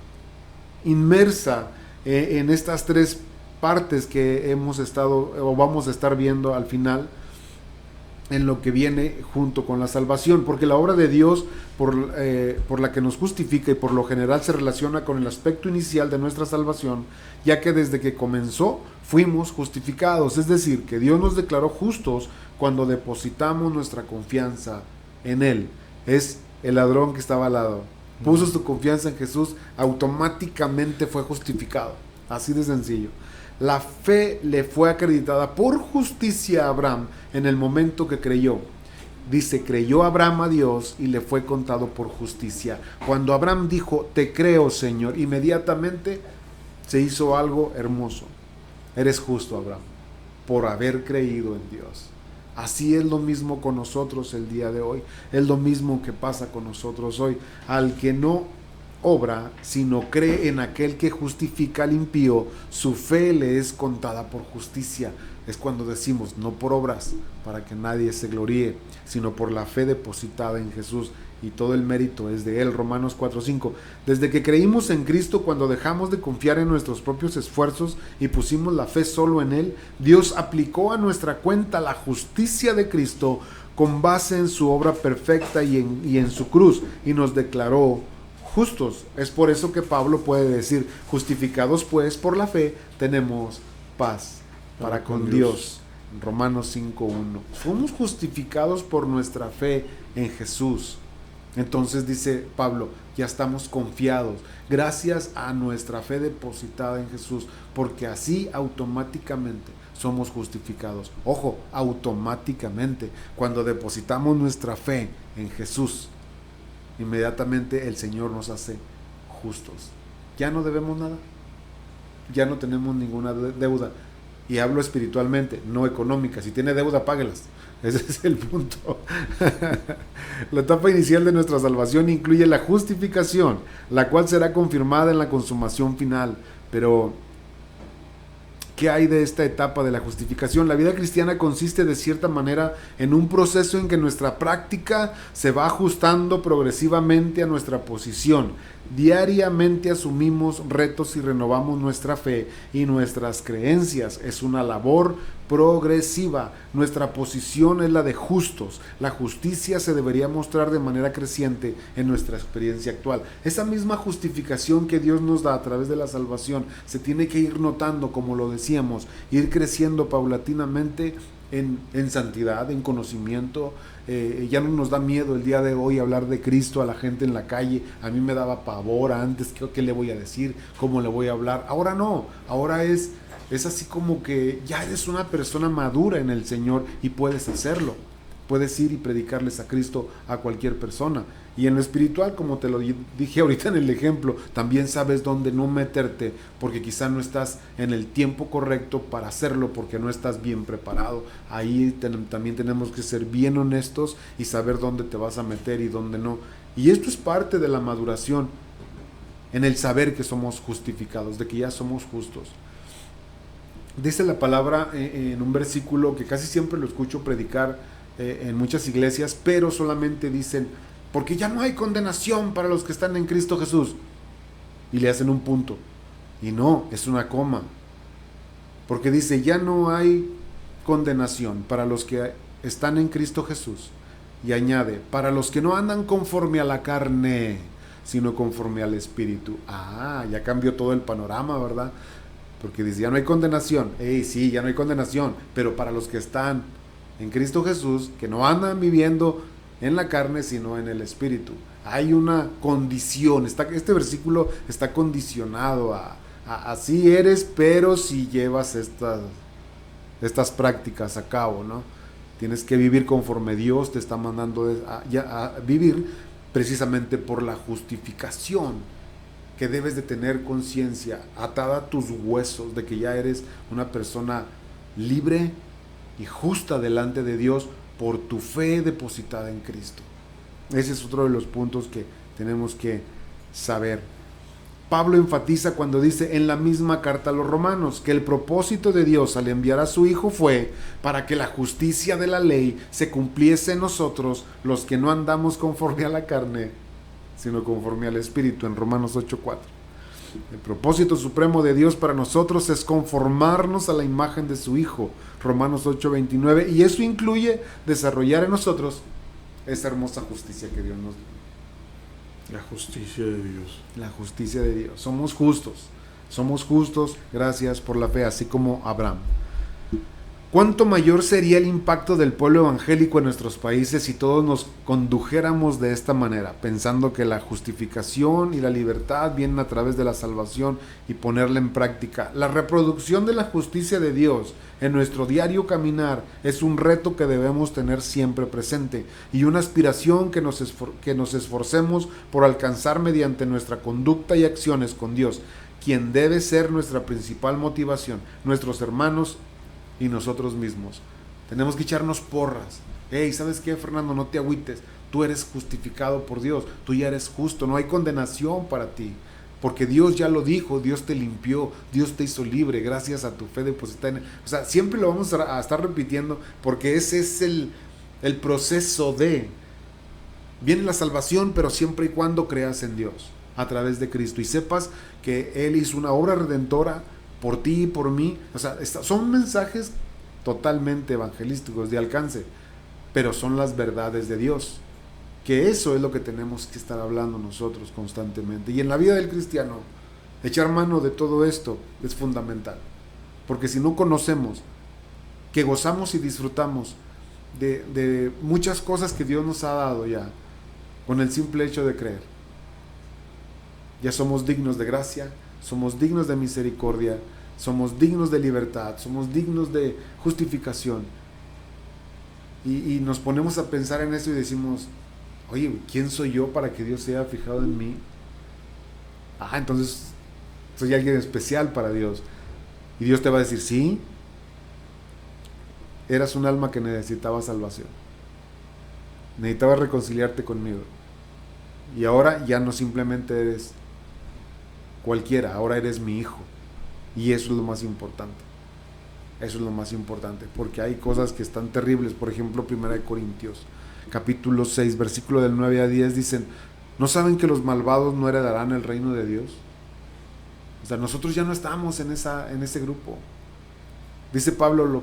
inmersa en estas tres partes que hemos estado o vamos a estar viendo al final, en lo que viene junto con la salvación, porque la obra de Dios por la que nos justifica y por lo general se relaciona con el aspecto inicial de nuestra salvación, ya que desde que comenzó fuimos justificados, es decir, que Dios nos declaró justos cuando depositamos nuestra confianza en Él. Es el ladrón que estaba al lado, puso su confianza en Jesús, automáticamente fue justificado. Así de sencillo. La fe le fue acreditada por justicia a Abraham en el momento que creyó. Dice, creyó Abraham a Dios y le fue contado por justicia. Cuando Abraham dijo, te creo, Señor, inmediatamente se hizo algo hermoso. Eres justo, Abraham, por haber creído en Dios. Así es lo mismo con nosotros el día de hoy. Es lo mismo que pasa con nosotros hoy. Al que no obra, sino cree en aquel que justifica al impío, su fe le es contada por justicia. Es cuando decimos, no por obras, para que nadie se gloríe, sino por la fe depositada en Jesús, y todo el mérito es de Él. Romanos 4:5. Desde que creímos en Cristo, cuando dejamos de confiar en nuestros propios esfuerzos y pusimos la fe solo en Él, Dios aplicó a nuestra cuenta la justicia de Cristo con base en su obra perfecta y en su cruz, y nos declaró justos. Es por eso que Pablo puede decir, justificados pues por la fe, tenemos paz para con Dios. Romanos 5:1. Somos justificados por nuestra fe en Jesús. Entonces dice Pablo, ya estamos confiados, gracias a nuestra fe depositada en Jesús, porque así automáticamente somos justificados. Ojo, automáticamente, cuando depositamos nuestra fe en Jesús, inmediatamente el Señor nos hace justos. Ya no debemos nada, ya no tenemos ninguna deuda. Y hablo espiritualmente, no económica. Si tiene deuda, páguelas. Ese es el punto. La etapa inicial de nuestra salvación incluye la justificación, la cual será confirmada en la consumación final. Pero, ¿qué hay de esta etapa de la justificación? La vida cristiana consiste de cierta manera en un proceso en que nuestra práctica se va ajustando progresivamente a nuestra posición. Diariamente asumimos retos y renovamos nuestra fe y nuestras creencias. Es una labor progresiva. Nuestra posición es la de justos. La justicia se debería mostrar de manera creciente en nuestra experiencia actual. Esa misma justificación que Dios nos da a través de la salvación se tiene que ir notando, como lo decíamos, ir creciendo paulatinamente en santidad, en conocimiento. Ya no nos da miedo el día de hoy hablar de Cristo a la gente en la calle. A mí me daba pavor antes, ¿qué le voy a decir? ¿Cómo le voy a hablar? Ahora no, ahora es así como que ya eres una persona madura en el Señor y puedes hacerlo. Puedes ir y predicarles a Cristo a cualquier persona. Y en lo espiritual, como te lo dije ahorita en el ejemplo, también sabes dónde no meterte, porque quizá no estás en el tiempo correcto para hacerlo, porque no estás bien preparado. Ahí también tenemos que ser bien honestos y saber dónde te vas a meter y dónde no. Y esto es parte de la maduración, en el saber que somos justificados, de que ya somos justos. Dice la palabra en un versículo que casi siempre lo escucho predicar en muchas iglesias, pero solamente dicen, porque ya no hay condenación para los que están en Cristo Jesús, y le hacen un punto, y no, es una coma, porque dice, ya no hay condenación para los que están en Cristo Jesús, y añade, para los que no andan conforme a la carne, sino conforme al Espíritu. Ya cambió todo el panorama, ¿verdad? Porque dice, ya no hay condenación. Sí, ya no hay condenación, pero para los que están en Cristo Jesús, que no andan viviendo en la carne, sino en el Espíritu. Hay una condición. Este versículo está condicionado a así eres, pero si llevas estas prácticas a cabo, ¿no? Tienes que vivir conforme Dios te está mandando a vivir, precisamente por la justificación, que debes de tener conciencia atada a tus huesos de que ya eres una persona libre y justa delante de Dios por tu fe depositada en Cristo. Ese es otro de los puntos que tenemos que saber. Pablo enfatiza cuando dice en la misma carta a los romanos que el propósito de Dios al enviar a su Hijo fue para que la justicia de la ley se cumpliese en nosotros, los que no andamos conforme a la carne, sino conforme al Espíritu, en Romanos 8:4. El propósito supremo de Dios para nosotros es conformarnos a la imagen de su Hijo, Romanos 8:29, y eso incluye desarrollar en nosotros esa hermosa justicia que Dios nos dio. La justicia de Dios. La justicia de Dios. Somos justos gracias por la fe, así como Abraham. ¿Cuánto mayor sería el impacto del pueblo evangélico en nuestros países si todos nos condujéramos de esta manera, pensando que la justificación y la libertad vienen a través de la salvación y ponerla en práctica? La reproducción de la justicia de Dios en nuestro diario caminar es un reto que debemos tener siempre presente y una aspiración que nos esforcemos por alcanzar mediante nuestra conducta y acciones con Dios, quien debe ser nuestra principal motivación, nuestros hermanos y nosotros mismos. Tenemos que echarnos porras. Hey, ¿sabes qué, Fernando? No te agüites. Tú eres justificado por Dios. Tú ya eres justo. No hay condenación para ti. Porque Dios ya lo dijo. Dios te limpió. Dios te hizo libre gracias a tu fe depositada en Él. O sea, siempre lo vamos a estar repitiendo porque ese es el proceso de... Viene la salvación, pero siempre y cuando creas en Dios a través de Cristo y sepas que Él hizo una obra redentora por ti y por mí. O sea, son mensajes totalmente evangelísticos, de alcance, pero son las verdades de Dios, que eso es lo que tenemos que estar hablando nosotros constantemente. Y en la vida del cristiano, echar mano de todo esto es fundamental, porque si no conocemos que gozamos y disfrutamos de muchas cosas que Dios nos ha dado ya, con el simple hecho de creer, ya somos dignos de gracia, somos dignos de misericordia, somos dignos de libertad, somos dignos de justificación. Y nos ponemos a pensar en eso y decimos, oye, ¿quién soy yo para que Dios se haya fijado en mí? Entonces soy alguien especial para Dios. Y Dios te va a decir, sí, eras un alma que necesitaba salvación. Necesitabas reconciliarte conmigo. Y ahora ya no simplemente eres cualquiera, ahora eres mi hijo. Y eso es lo más importante. Eso es lo más importante, porque hay cosas que están terribles. Por ejemplo, 1 Corintios, capítulo 6, versículo del 9 a 10, dicen, ¿no saben que los malvados no heredarán el reino de Dios? O sea, nosotros ya no estamos en ese grupo. Dice Pablo,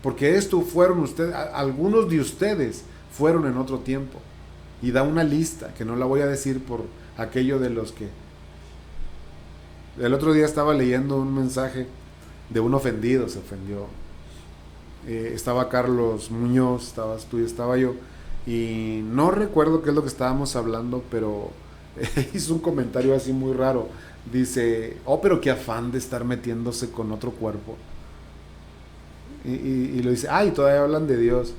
porque esto fueron ustedes, algunos de ustedes fueron en otro tiempo. Y da una lista, que no la voy a decir por aquello de los que... El otro día estaba leyendo un mensaje de un ofendido, se ofendió. Estaba Carlos Muñoz, estabas tú y estaba yo, y no recuerdo qué es lo que estábamos hablando, pero hizo un comentario así muy raro. Dice, pero qué afán de estar metiéndose con otro cuerpo. Y lo dice, y todavía hablan de Dios.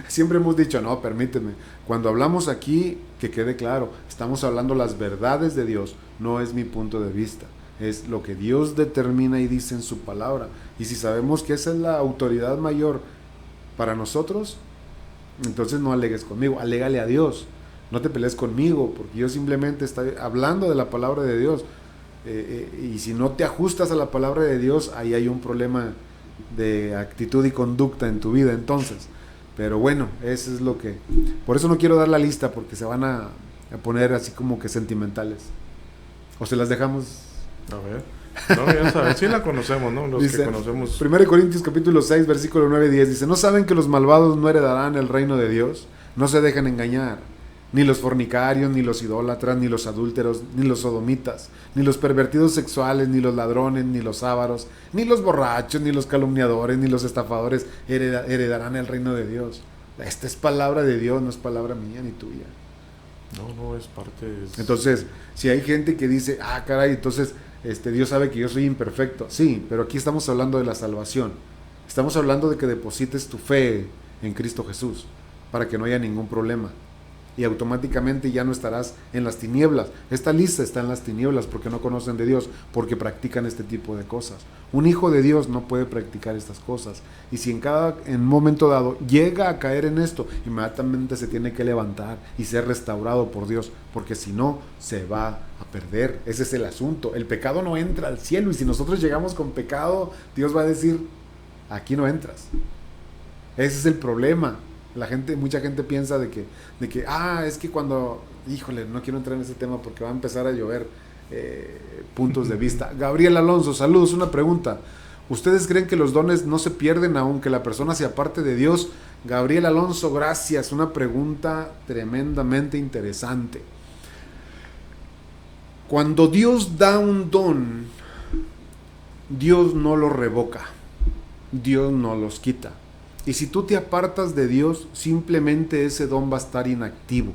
Siempre hemos dicho, no, permíteme, cuando hablamos aquí, que quede claro, estamos hablando las verdades de Dios, no es mi punto de vista. Es lo que Dios determina y dice en su palabra. Y si sabemos que esa es la autoridad mayor para nosotros, entonces no alegues conmigo, alégale a Dios. No te pelees conmigo, porque yo simplemente estoy hablando de la palabra de Dios. Y si no te ajustas a la palabra de Dios, ahí hay un problema de actitud y conducta en tu vida. Entonces, pero bueno, eso es lo que... Por eso no quiero dar la lista, porque se van a poner así como que sentimentales. O se las dejamos... A ver, no, ya sabes, sí la conocemos, ¿no? Los dice, que conocemos. 1 Corintios capítulo 6, versículo 9 y 10, dice, ¿no saben que los malvados no heredarán el reino de Dios? No se dejen engañar, ni los fornicarios, ni los idólatras, ni los adúlteros, ni los sodomitas, ni los pervertidos sexuales, ni los ladrones, ni los ávaros, ni los borrachos, ni los calumniadores, ni los estafadores heredarán el reino de Dios. Esta es palabra de Dios, no es palabra mía ni tuya. No, es parte... Entonces, si hay gente que dice, caray, entonces... Dios sabe que yo soy imperfecto. Sí, pero aquí estamos hablando de la salvación. Estamos hablando de que deposites tu fe en Cristo Jesús para que no haya ningún problema. Y automáticamente ya no estarás en las tinieblas. Esta lista está en las tinieblas porque no conocen de Dios, porque practican este tipo de cosas. Un hijo de Dios no puede practicar estas cosas. Y si en un momento dado llega a caer en esto, inmediatamente se tiene que levantar y ser restaurado por Dios, porque si no, se va a perder. Ese es el asunto. El pecado no entra al cielo, y si nosotros llegamos con pecado, Dios va a decir, aquí no entras. Ese es el problema. Mucha gente piensa de que es que cuando, híjole, no quiero entrar en ese tema porque va a empezar a llover puntos de vista. Gabriel Alonso, saludos, una pregunta. ¿Ustedes creen que los dones no se pierden aunque la persona se aparte de Dios? Gabriel Alonso, gracias, una pregunta tremendamente interesante. Cuando Dios da un don, Dios no lo revoca. Dios no los quita. Y si tú te apartas de Dios, simplemente ese don va a estar inactivo.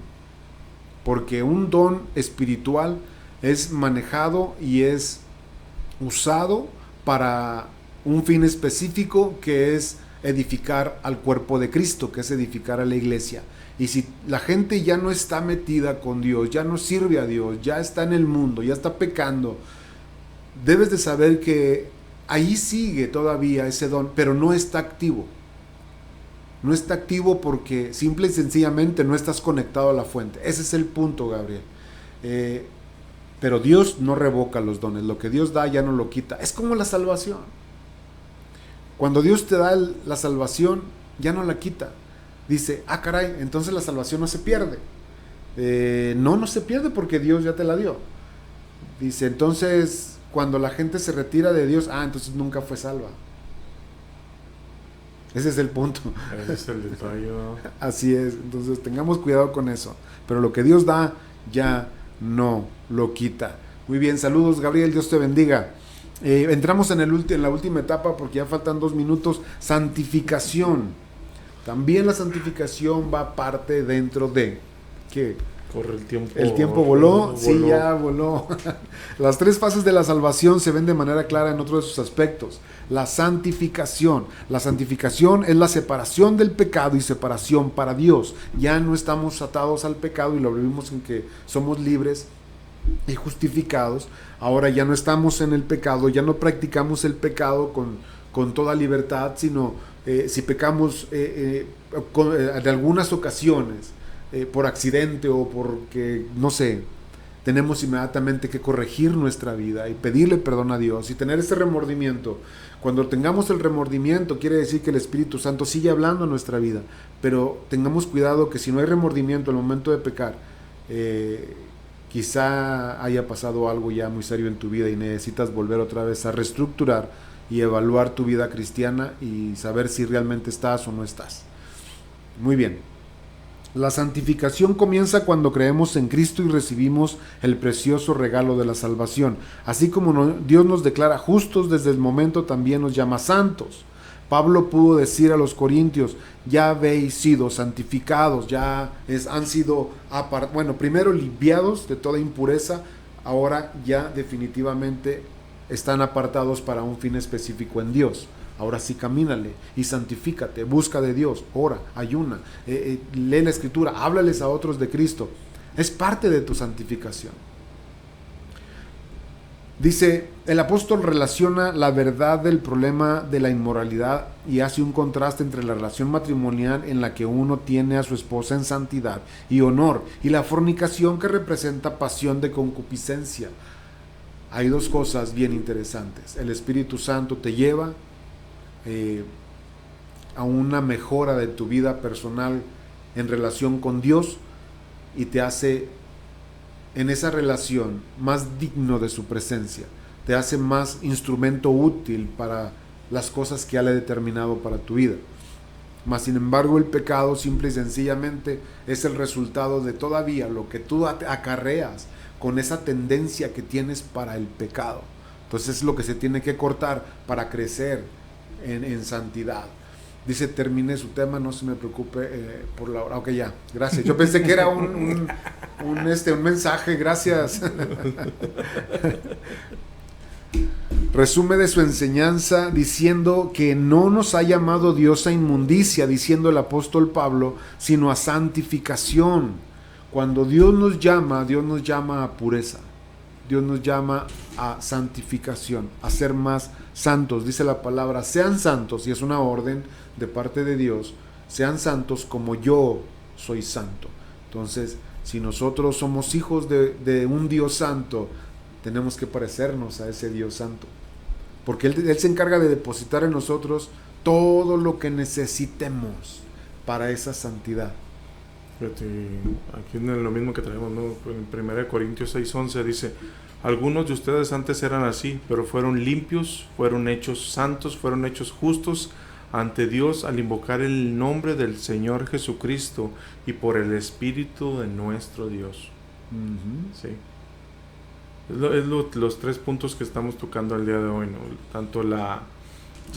Porque un don espiritual es manejado y es usado para un fin específico, que es edificar al cuerpo de Cristo, que es edificar a la iglesia. Y si la gente ya no está metida con Dios, ya no sirve a Dios, ya está en el mundo, ya está pecando, debes de saber que ahí sigue todavía ese don, pero no está activo. No está activo porque simple y sencillamente no estás conectado a la fuente. Ese es el punto, Gabriel. Pero Dios no revoca los dones. Lo que Dios da ya no lo quita. Es como la salvación. Cuando Dios te da la salvación, ya no la quita. Dice, caray, entonces la salvación no se pierde. No se pierde porque Dios ya te la dio. Dice, entonces, cuando la gente se retira de Dios, entonces nunca fue salva. Ese es el punto. Ese es el detalle, ¿no? Así es, entonces tengamos cuidado con eso. Pero lo que Dios da, ya no lo quita. Muy bien, saludos, Gabriel, Dios te bendiga. Entramos en la última etapa porque ya faltan 2 minutos. Santificación. También la santificación va parte dentro de... ¿Qué? Corre el tiempo. ¿El tiempo voló? Sí, ya voló. Las 3 fases de la salvación se ven de manera clara en otro de sus aspectos. La santificación. La santificación es la separación del pecado y separación para Dios. Ya no estamos atados al pecado y lo vimos en que somos libres y justificados. Ahora ya no estamos en el pecado, ya no practicamos el pecado con toda libertad, sino si pecamos de algunas ocasiones, por accidente o porque, no sé, tenemos inmediatamente que corregir nuestra vida y pedirle perdón a Dios y tener ese remordimiento. Cuando tengamos el remordimiento, quiere decir que el Espíritu Santo sigue hablando en nuestra vida, pero tengamos cuidado que si no hay remordimiento al momento de pecar, quizá haya pasado algo ya muy serio en tu vida y necesitas volver otra vez a reestructurar y evaluar tu vida cristiana y saber si realmente estás o no estás. Muy bien. La santificación comienza cuando creemos en Cristo y recibimos el precioso regalo de la salvación. Así como Dios nos declara justos, desde el momento también nos llama santos. Pablo pudo decir a los corintios, ya habéis sido santificados, han sido primero limpiados de toda impureza, ahora ya definitivamente están apartados para un fin específico en Dios. Ahora sí, camínale y santifícate, busca de Dios, ora, ayuna, lee la Escritura, háblales a otros de Cristo. Es parte de tu santificación. Dice, el apóstol relaciona la verdad del problema de la inmoralidad y hace un contraste entre la relación matrimonial en la que uno tiene a su esposa en santidad y honor, y la fornicación, que representa pasión de concupiscencia. Hay 2 cosas bien interesantes. El Espíritu Santo te lleva a una mejora de tu vida personal en relación con Dios y te hace en esa relación más digno de su presencia, te hace más instrumento útil para las cosas que Él ha determinado para tu vida. Mas sin embargo, el pecado simple y sencillamente es el resultado de todavía lo que tú acarreas con esa tendencia que tienes para el pecado. Entonces es lo que se tiene que cortar para crecer en santidad. Dice, terminé su tema, no se me preocupe por la hora. Ok, ya, gracias. Yo pensé que era un mensaje, gracias. Resume de su enseñanza diciendo que no nos ha llamado Dios a inmundicia, diciendo el apóstol Pablo, sino a santificación. Cuando Dios nos llama a pureza. Dios nos llama a santificación, a ser más santos. Dice la palabra, sean santos, y es una orden de parte de Dios, sean santos como yo soy santo. Entonces, si nosotros somos hijos de un Dios santo, tenemos que parecernos a ese Dios santo, porque Él se encarga de depositar en nosotros todo lo que necesitemos para esa santidad. Aquí en lo mismo que traemos, ¿no? En 1 Corintios 6:11 dice, algunos de ustedes antes eran así, pero fueron limpios, fueron hechos santos, fueron hechos justos ante Dios al invocar el nombre del Señor Jesucristo y por el Espíritu de nuestro Dios. Sí. Los 3 puntos que estamos tocando el día de hoy, ¿no? Tanto la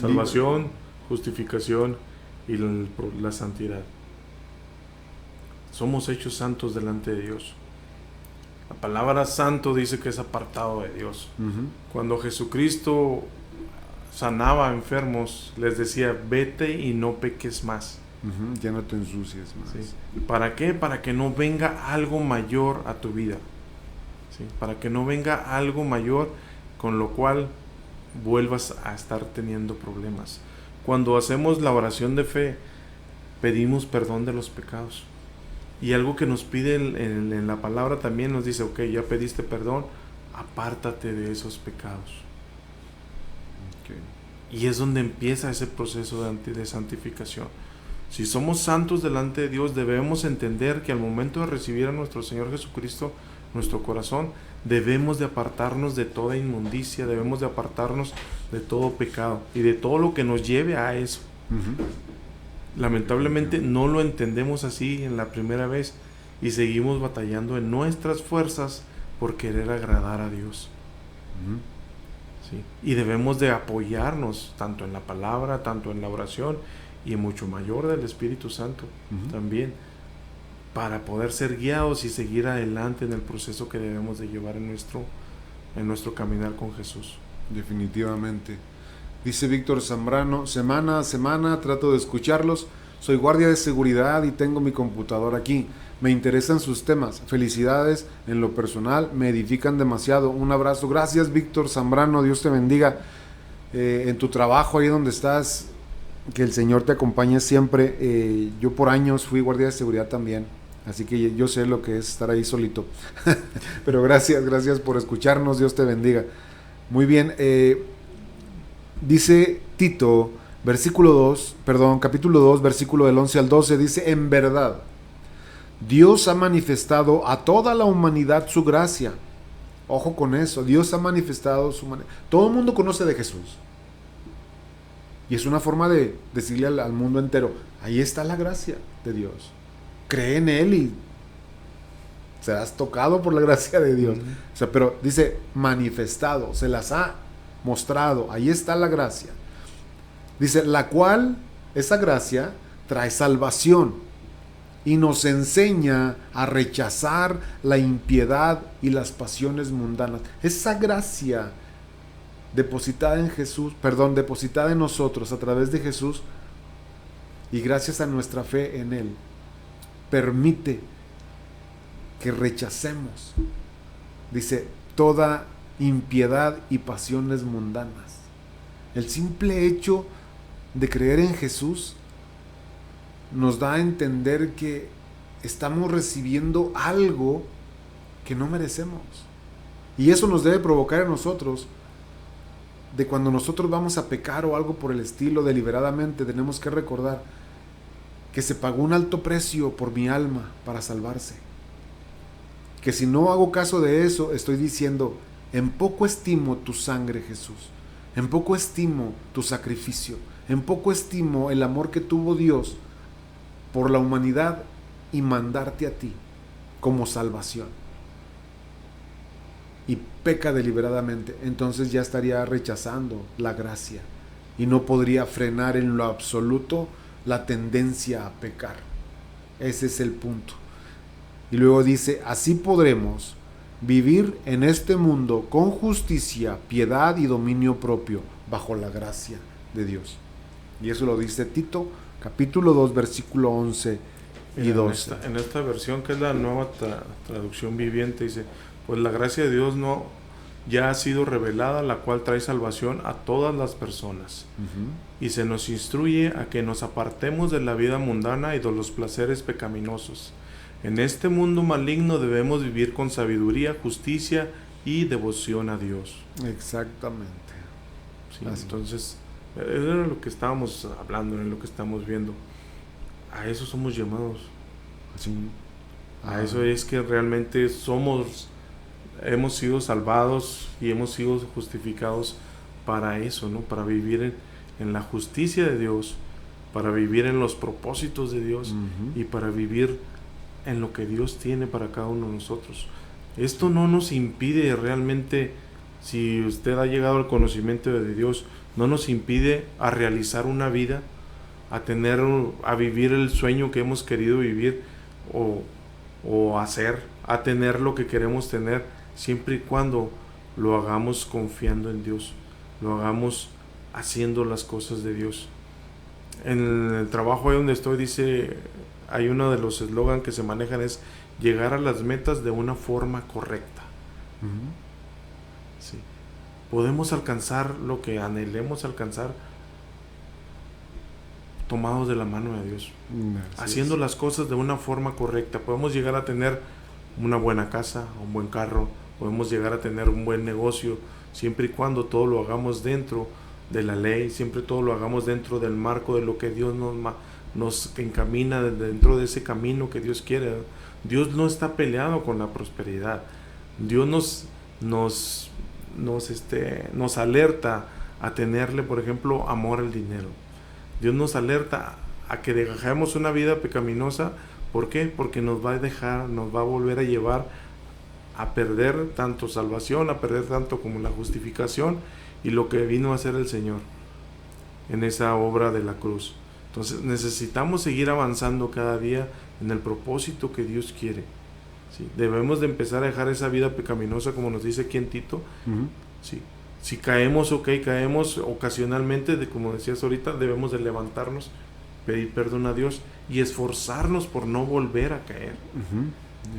salvación, justificación y la santidad. Somos hechos santos delante de Dios. La palabra santo dice que es apartado de Dios. Cuando Jesucristo sanaba a enfermos, les decía, vete y no peques más. Ya no te ensucies más. ¿Sí? ¿Para qué? Para que no venga algo mayor a tu vida. ¿Sí? Para que no venga algo mayor con lo cual vuelvas a estar teniendo problemas. Cuando hacemos la oración de fe, pedimos perdón de los pecados. Y algo que nos pide en la palabra también nos dice, ok, ya pediste perdón, apártate de esos pecados. Okay. Y es donde empieza ese proceso de santificación. Si somos santos delante de Dios, debemos entender que al momento de recibir a nuestro Señor Jesucristo, nuestro corazón, debemos de apartarnos de toda inmundicia, debemos de apartarnos de todo pecado y de todo lo que nos lleve a eso. Lamentablemente no lo entendemos así en la primera vez y seguimos batallando en nuestras fuerzas por querer agradar a Dios. ¿Sí? Y debemos de apoyarnos tanto en la palabra, tanto en la oración y mucho mayor del Espíritu Santo también, para poder ser guiados y seguir adelante en el proceso que debemos de llevar en nuestro caminar con Jesús. Definitivamente. Dice Víctor Zambrano, semana a semana trato de escucharlos, soy guardia de seguridad y tengo mi computadora aquí, me interesan sus temas, felicidades en lo personal, me edifican demasiado, un abrazo, gracias Víctor Zambrano, Dios te bendiga en tu trabajo ahí donde estás, que el Señor te acompañe siempre. Yo por años fui guardia de seguridad también, así que yo sé lo que es estar ahí solito, pero gracias por escucharnos, Dios te bendiga. Muy bien, dice Tito, capítulo 2, versículo del 11 al 12, dice, en verdad, Dios ha manifestado a toda la humanidad su gracia. Ojo con eso, Dios ha manifestado su gracia. Todo el mundo conoce de Jesús. Y es una forma de decirle al mundo entero, ahí está la gracia de Dios. Cree en Él y serás tocado por la gracia de Dios. O sea, pero dice manifestado, se las ha mostrado, ahí está la gracia. Dice, la cual, esa gracia, trae salvación y nos enseña a rechazar la impiedad y las pasiones mundanas. Esa gracia depositada en nosotros a través de Jesús y gracias a nuestra fe en Él, permite que rechacemos, dice, toda impiedad y pasiones mundanas. El simple hecho de creer en Jesús nos da a entender que estamos recibiendo algo que no merecemos, y eso nos debe provocar en nosotros de cuando nosotros vamos a pecar o algo por el estilo deliberadamente, tenemos que recordar que se pagó un alto precio por mi alma para salvarse. Que si no hago caso de eso, estoy diciendo, en poco estimo tu sangre, Jesús. En poco estimo tu sacrificio. En poco estimo el amor que tuvo Dios por la humanidad y mandarte a ti como salvación. Y peca deliberadamente, entonces ya estaría rechazando la gracia y no podría frenar en lo absoluto la tendencia a pecar. Ese es el punto. Y luego dice, así podremos vivir en este mundo con justicia, piedad y dominio propio, bajo la gracia de Dios. Y eso lo dice Tito, capítulo 2, versículo 11 y 12. En esta versión, que es la nueva traducción viviente, dice, pues la gracia de Dios ya ha sido revelada, la cual trae salvación a todas las personas. Y se nos instruye a que nos apartemos de la vida mundana y de los placeres pecaminosos. En este mundo maligno debemos vivir con sabiduría, justicia y devoción a Dios. Exactamente. Sí, entonces, eso era lo que estábamos hablando, en lo que estamos viendo. A eso somos llamados. Sí. A eso es que realmente hemos sido salvados y hemos sido justificados para eso, ¿no? Para vivir en la justicia de Dios, para vivir en los propósitos de Dios y para vivir en lo que Dios tiene para cada uno de nosotros. Esto no nos impide realmente, si usted ha llegado al conocimiento de Dios, no nos impide a realizar una vida, a vivir el sueño que hemos querido vivir o hacer, a tener lo que queremos tener, siempre y cuando lo hagamos confiando en Dios, lo hagamos haciendo las cosas de Dios. En el trabajo ahí donde estoy, dice, hay uno de los eslogans que se manejan, es llegar a las metas de una forma correcta. Sí. Podemos alcanzar lo que anhelemos alcanzar tomados de la mano de Dios, haciendo las cosas de una forma correcta. Podemos llegar a tener una buena casa, un buen carro, podemos llegar a tener un buen negocio, siempre y cuando todo lo hagamos dentro de la ley, siempre todo lo hagamos dentro del marco de lo que Dios nos encamina, dentro de ese camino que Dios quiere. Dios no está peleado con la prosperidad. Dios nos alerta a tenerle, por ejemplo, amor al dinero. Dios nos alerta a que dejemos una vida pecaminosa. ¿Por qué? Porque nos va a volver a llevar a perder tanto salvación, a perder tanto como la justificación y lo que vino a hacer el Señor en esa obra de la cruz. Entonces necesitamos seguir avanzando cada día en el propósito que Dios quiere. ¿Sí? Debemos de empezar a dejar esa vida pecaminosa, como nos dice aquí en Tito. ¿Sí? Si caemos, caemos ocasionalmente, como decías ahorita, debemos de levantarnos, pedir perdón a Dios y esforzarnos por no volver a caer,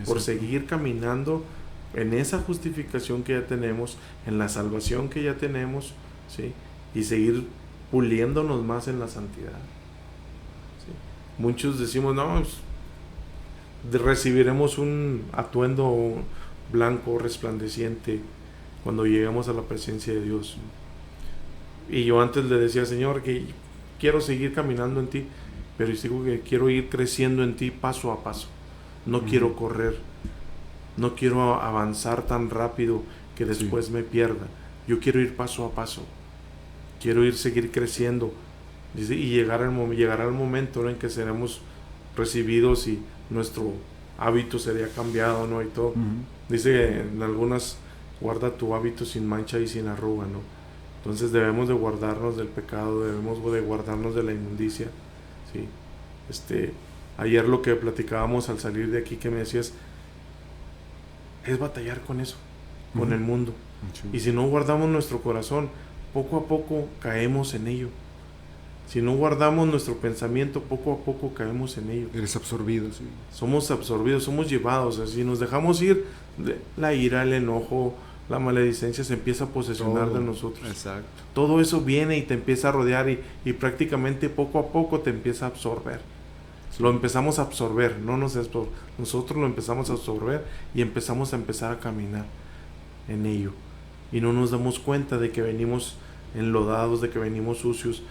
por seguir caminando en esa justificación que ya tenemos, en la salvación que ya tenemos, ¿sí? Y seguir puliéndonos más en la santidad. ¿Sí? Muchos decimos, no, recibiremos un atuendo blanco resplandeciente cuando lleguemos a la presencia de Dios. Y yo antes le decía, Señor, que quiero seguir caminando en ti, pero digo que quiero ir creciendo en ti paso a paso. No quiero correr, no quiero avanzar tan rápido que después me pierda. Yo quiero ir paso a paso, quiero seguir creciendo. Dice, y llegará el momento, ¿no?, en que seremos recibidos y nuestro hábito sería cambiado, ¿no? Y todo. Dice en algunas, guarda tu hábito sin mancha y sin arruga, ¿no? Entonces debemos de guardarnos del pecado, debemos de guardarnos de la inmundicia, ¿sí? Ayer lo que platicábamos al salir de aquí, que me decías, es batallar con eso, con el mundo. Y si no guardamos nuestro corazón, poco a poco caemos en ello. Si no guardamos nuestro pensamiento, poco a poco caemos en ello. Eres absorbido, sí. Somos absorbidos, somos llevados. Si nos dejamos ir, la ira, el enojo, la maledicencia se empieza a posesionar de nosotros. Exacto. Todo eso viene y te empieza a rodear y prácticamente poco a poco te empieza a absorber. Sí. Lo empezamos a absorber, nosotros lo empezamos a absorber y empezamos a caminar en ello. Y no nos damos cuenta de que venimos enlodados, de que venimos sucios.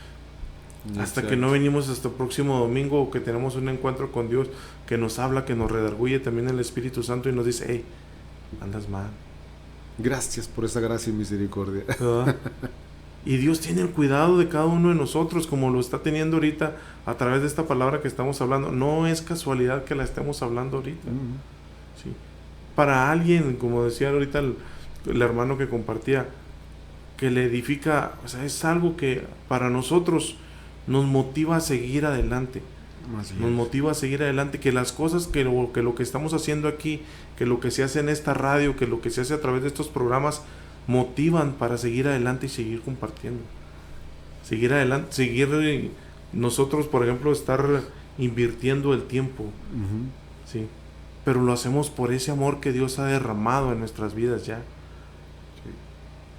Hasta que no venimos hasta el próximo domingo o que tenemos un encuentro con Dios que nos habla, que nos redarguye también el Espíritu Santo y nos dice, hey, andas mal. Gracias por esa gracia y misericordia. Y Dios tiene el cuidado de cada uno de nosotros, como lo está teniendo ahorita a través de esta palabra que estamos hablando. No es casualidad que la estemos hablando ahorita. ¿Sí? Para alguien, como decía ahorita el hermano que compartía, que le edifica, o sea, es algo que para nosotros nos motiva a seguir adelante. Nos motiva a seguir adelante, que las cosas, que lo que estamos haciendo aquí, que lo que se hace en esta radio, que lo que se hace a través de estos programas, motivan para seguir adelante y seguir compartiendo. Seguir adelante, seguir nosotros, por ejemplo, estar invirtiendo el tiempo. Sí. Pero lo hacemos por ese amor que Dios ha derramado en nuestras vidas ya.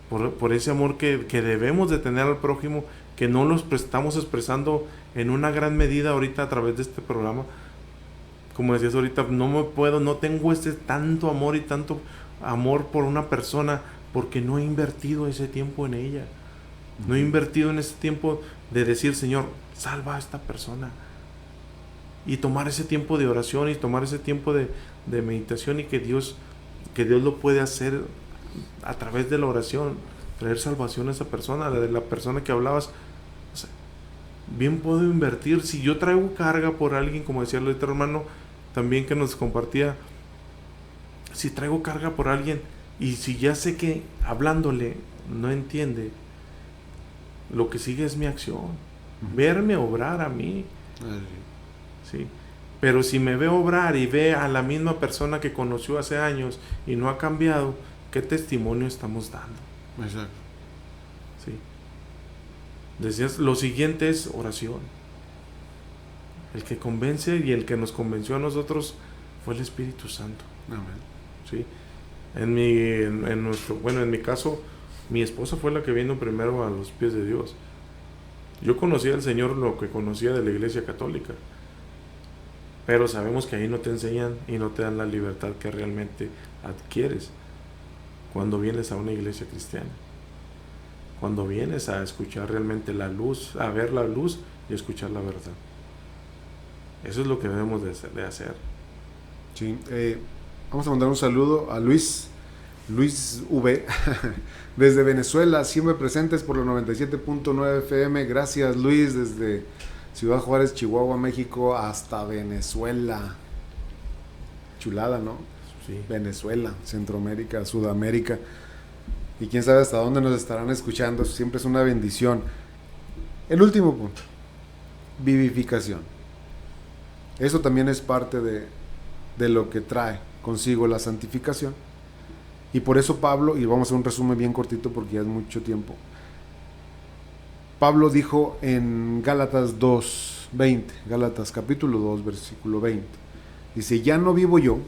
Por ese amor que debemos de tener al prójimo, que no lo estamos expresando en una gran medida ahorita a través de este programa. Como decías ahorita, no tengo tanto amor y tanto amor por una persona porque no he invertido ese tiempo en ella. No he invertido en ese tiempo de decir, Señor, salva a esta persona. Y tomar ese tiempo de oración y tomar ese tiempo de meditación y que Dios lo puede hacer a través de la oración, traer salvación a esa persona, de la persona que hablabas. O sea, bien puedo invertir. Si yo traigo carga por alguien, como decía el otro hermano también que nos compartía, si traigo carga por alguien y si ya sé que hablándole no entiende, lo que sigue es mi acción, verme obrar a mí. ¿Sí? Pero si me ve obrar y ve a la misma persona que conoció hace años y no ha cambiado, ¿qué testimonio estamos dando? Exacto. ¿Sí? Decías, lo siguiente es oración. El que convence y el que nos convenció a nosotros fue el Espíritu Santo. Amén. ¿Sí? En mi caso, mi esposa fue la que vino primero a los pies de Dios. Yo conocía al Señor lo que conocía de la Iglesia Católica, pero sabemos que ahí no te enseñan y no te dan la libertad que realmente adquieres cuando vienes a una iglesia cristiana, cuando vienes a escuchar realmente la luz, a ver la luz y escuchar la verdad. Eso es lo que debemos de hacer. Sí, vamos a mandar un saludo a Luis V, desde Venezuela, siempre presentes por los 97.9 FM. Gracias, Luis, desde Ciudad Juárez, Chihuahua, México, hasta Venezuela. Chulada, ¿no? Sí. Venezuela, Centroamérica, Sudamérica. Y quién sabe hasta dónde nos estarán escuchando. Siempre es una bendición. El último punto, vivificación. Eso también es parte de lo que trae consigo la santificación. Y por eso Pablo, y vamos a hacer un resumen bien cortito porque ya es mucho tiempo. Pablo dijo en Gálatas 2:20, Gálatas capítulo 2, versículo 20. Dice, ya no vivo yo,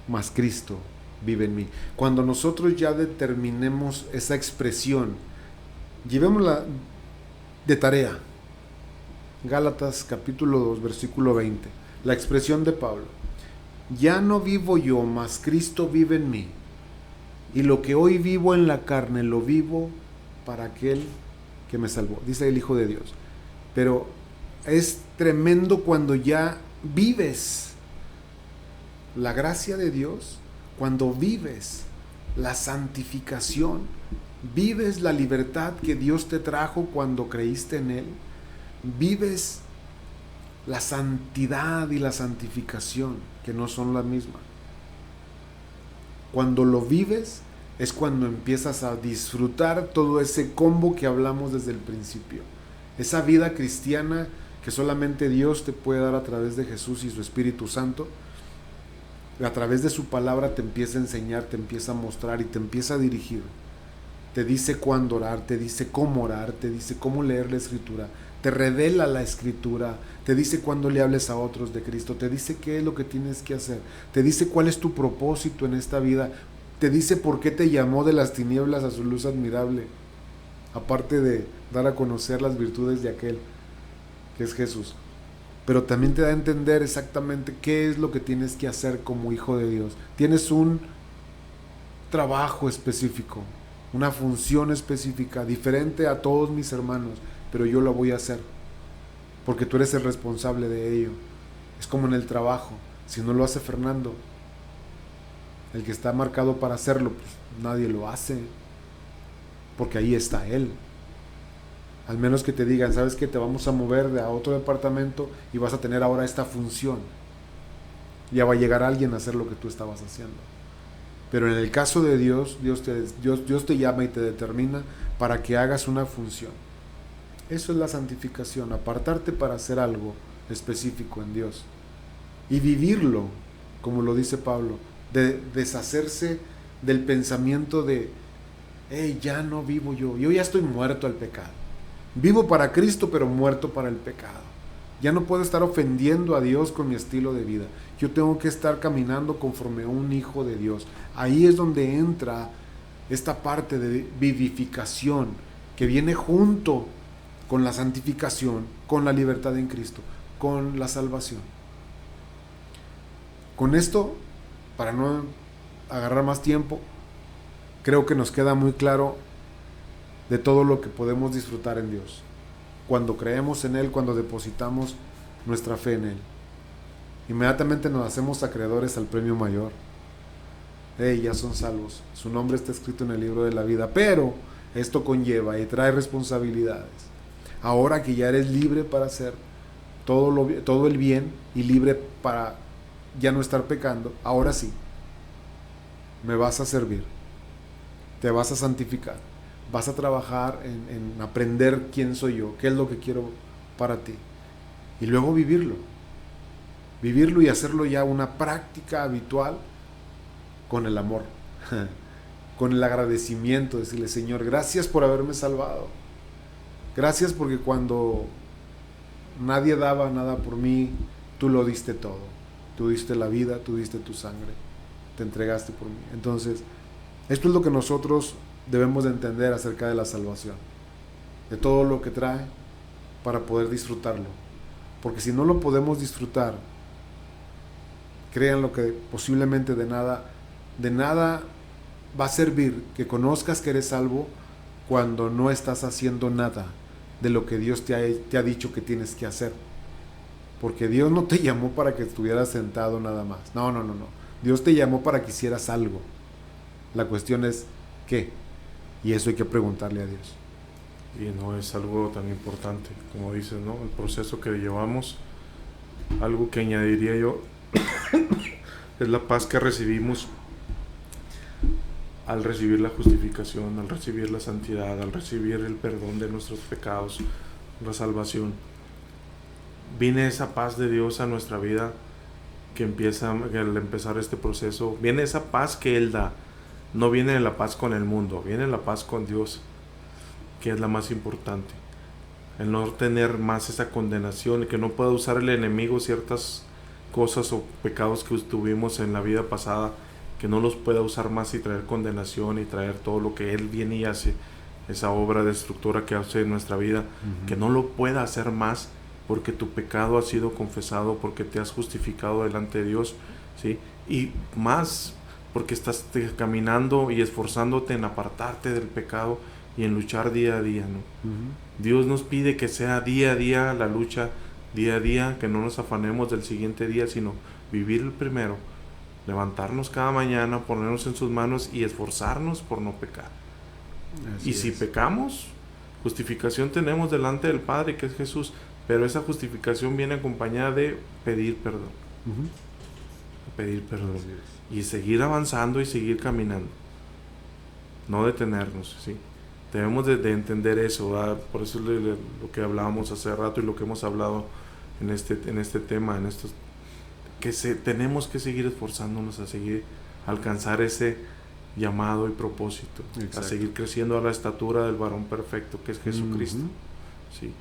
mas Cristo vive en mí. Cuando nosotros ya determinemos esa expresión, llevémosla de tarea. Gálatas capítulo 2, versículo 20. La expresión de Pablo. Ya no vivo yo, mas Cristo vive en mí. Y lo que hoy vivo en la carne, lo vivo para aquel que me salvó. Dice el Hijo de Dios. Pero es tremendo cuando ya vives la gracia de Dios, cuando vives la santificación, vives la libertad que Dios te trajo cuando creíste en Él, vives la santidad y la santificación, que no son la misma. Cuando lo vives es cuando empiezas a disfrutar todo ese combo que hablamos desde el principio. Esa vida cristiana que solamente Dios te puede dar a través de Jesús y su Espíritu Santo. A través de su palabra te empieza a enseñar, te empieza a mostrar y te empieza a dirigir. Te dice cuándo orar, te dice cómo orar, te dice cómo leer la Escritura, te revela la Escritura, te dice cuándo le hables a otros de Cristo, te dice qué es lo que tienes que hacer, te dice cuál es tu propósito en esta vida, te dice por qué te llamó de las tinieblas a su luz admirable, aparte de dar a conocer las virtudes de aquel que es Jesús. Pero también te da a entender exactamente qué es lo que tienes que hacer como hijo de Dios. Tienes un trabajo específico, una función específica, diferente a todos mis hermanos, pero yo lo voy a hacer, porque tú eres el responsable de ello. Es como en el trabajo, si no lo hace Fernando, el que está marcado para hacerlo, pues nadie lo hace, porque ahí está él. Al menos que te digan, ¿sabes qué? Te vamos a mover a otro departamento y vas a tener ahora esta función. Ya va a llegar alguien a hacer lo que tú estabas haciendo. Pero en el caso de Dios, Dios te llama y te determina para que hagas una función. Eso es la santificación, apartarte para hacer algo específico en Dios. Y vivirlo, como lo dice Pablo, de deshacerse del pensamiento de, ya no vivo yo ya estoy muerto al pecado. Vivo para Cristo, pero muerto para el pecado. Ya no puedo estar ofendiendo a Dios con mi estilo de vida. Yo tengo que estar caminando conforme a un hijo de Dios. Ahí es donde entra esta parte de vivificación que viene junto con la santificación, con la libertad en Cristo, con la salvación. Con esto, para no agarrar más tiempo, creo que nos queda muy claro de todo lo que podemos disfrutar en Dios, cuando creemos en Él, cuando depositamos nuestra fe en Él. Inmediatamente nos hacemos acreedores al premio mayor. Ya son salvos, su nombre está escrito en el libro de la vida, pero esto conlleva y trae responsabilidades. Ahora que ya eres libre para hacer todo el bien y libre para ya no estar pecando, ahora sí, me vas a servir, te vas a santificar, vas a trabajar en aprender quién soy yo, qué es lo que quiero para ti. Y luego vivirlo y hacerlo ya una práctica habitual con el amor, con el agradecimiento, decirle: Señor, gracias por haberme salvado. Gracias porque cuando nadie daba nada por mí, tú lo diste todo. Tú diste la vida, tú diste tu sangre, te entregaste por mí. Entonces, esto es lo que nosotros debemos de entender acerca de la salvación, de todo lo que trae para poder disfrutarlo. Porque si no lo podemos disfrutar, créanlo que posiblemente de nada va a servir que conozcas que eres salvo cuando no estás haciendo nada de lo que Dios te ha dicho que tienes que hacer. Porque Dios no te llamó para que estuvieras sentado nada más. No. Dios te llamó para que hicieras algo. La cuestión es ¿qué? Y eso hay que preguntarle a Dios. Y no es algo tan importante, como dices, ¿no? El proceso que llevamos, algo que añadiría yo, es la paz que recibimos al recibir la justificación, al recibir la santidad, al recibir el perdón de nuestros pecados, la salvación. Viene esa paz de Dios a nuestra vida que al empezar este proceso, viene esa paz que Él da. No viene la paz con el mundo, viene la paz con Dios, que es la más importante. El no tener más esa condenación, que no pueda usar el enemigo ciertas cosas o pecados que tuvimos en la vida pasada, que no los pueda usar más y traer condenación y traer todo lo que Él viene y hace, esa obra destructora que hace en nuestra vida, que no lo pueda hacer más porque tu pecado ha sido confesado, porque te has justificado delante de Dios, ¿sí? Y más porque estás caminando y esforzándote en apartarte del pecado y en luchar día a día, ¿no? Dios nos pide que sea día a día la lucha, día a día, que no nos afanemos del siguiente día, sino vivir el primero, levantarnos cada mañana, ponernos en sus manos y esforzarnos por no pecar. Así y si pecamos, justificación tenemos delante del Padre, que es Jesús, pero esa justificación viene acompañada de pedir perdón. Pedir perdón. Y seguir avanzando y seguir caminando. No detenernos, ¿sí? Debemos de entender eso, ¿verdad? Por eso lo que hablábamos hace rato y lo que hemos hablado en este tema, tenemos que seguir esforzándonos a seguir alcanzar ese llamado y propósito. Exacto. A seguir creciendo a la estatura del varón perfecto, que es Jesucristo. Sí.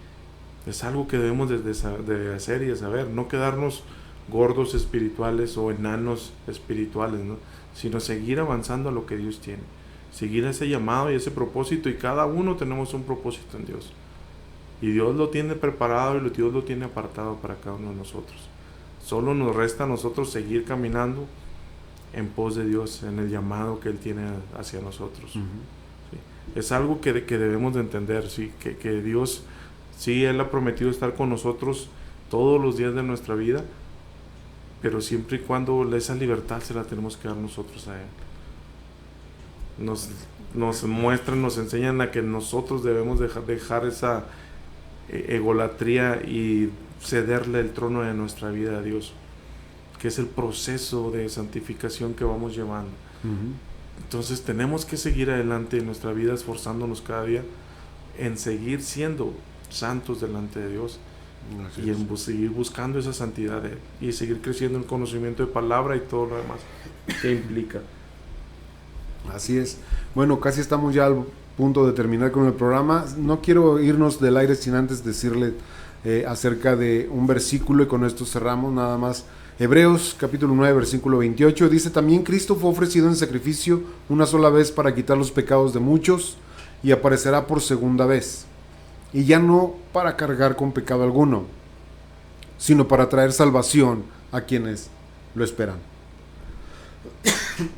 Es algo que debemos de hacer y de saber, no quedarnos gordos espirituales o enanos espirituales, ¿no? Sino seguir avanzando a lo que Dios tiene, seguir ese llamado y ese propósito, y cada uno tenemos un propósito en Dios, y Dios lo tiene preparado y Dios lo tiene apartado para cada uno de nosotros. Solo nos resta a nosotros seguir caminando en pos de Dios, en el llamado que Él tiene hacia nosotros. ¿Sí? Es algo que debemos de entender, ¿sí? Que Dios, sí, Él ha prometido estar con nosotros todos los días de nuestra vida, pero siempre y cuando esa libertad se la tenemos que dar nosotros a Él. Nos muestran, nos enseñan a que nosotros debemos dejar esa egolatría y cederle el trono de nuestra vida a Dios, que es el proceso de santificación que vamos llevando. Entonces tenemos que seguir adelante en nuestra vida, esforzándonos cada día en seguir siendo santos delante de Dios. Y en seguir buscando esa santidad de Él, y seguir creciendo en el conocimiento de palabra y todo lo demás que implica. Así es. Bueno, casi estamos ya al punto de terminar con el programa. No quiero irnos del aire sin antes decirle acerca de un versículo, y con esto cerramos nada más. Hebreos capítulo 9 versículo 28 dice: también Cristo fue ofrecido en sacrificio una sola vez para quitar los pecados de muchos, y aparecerá por segunda vez, y ya no para cargar con pecado alguno, sino para traer salvación a quienes lo esperan.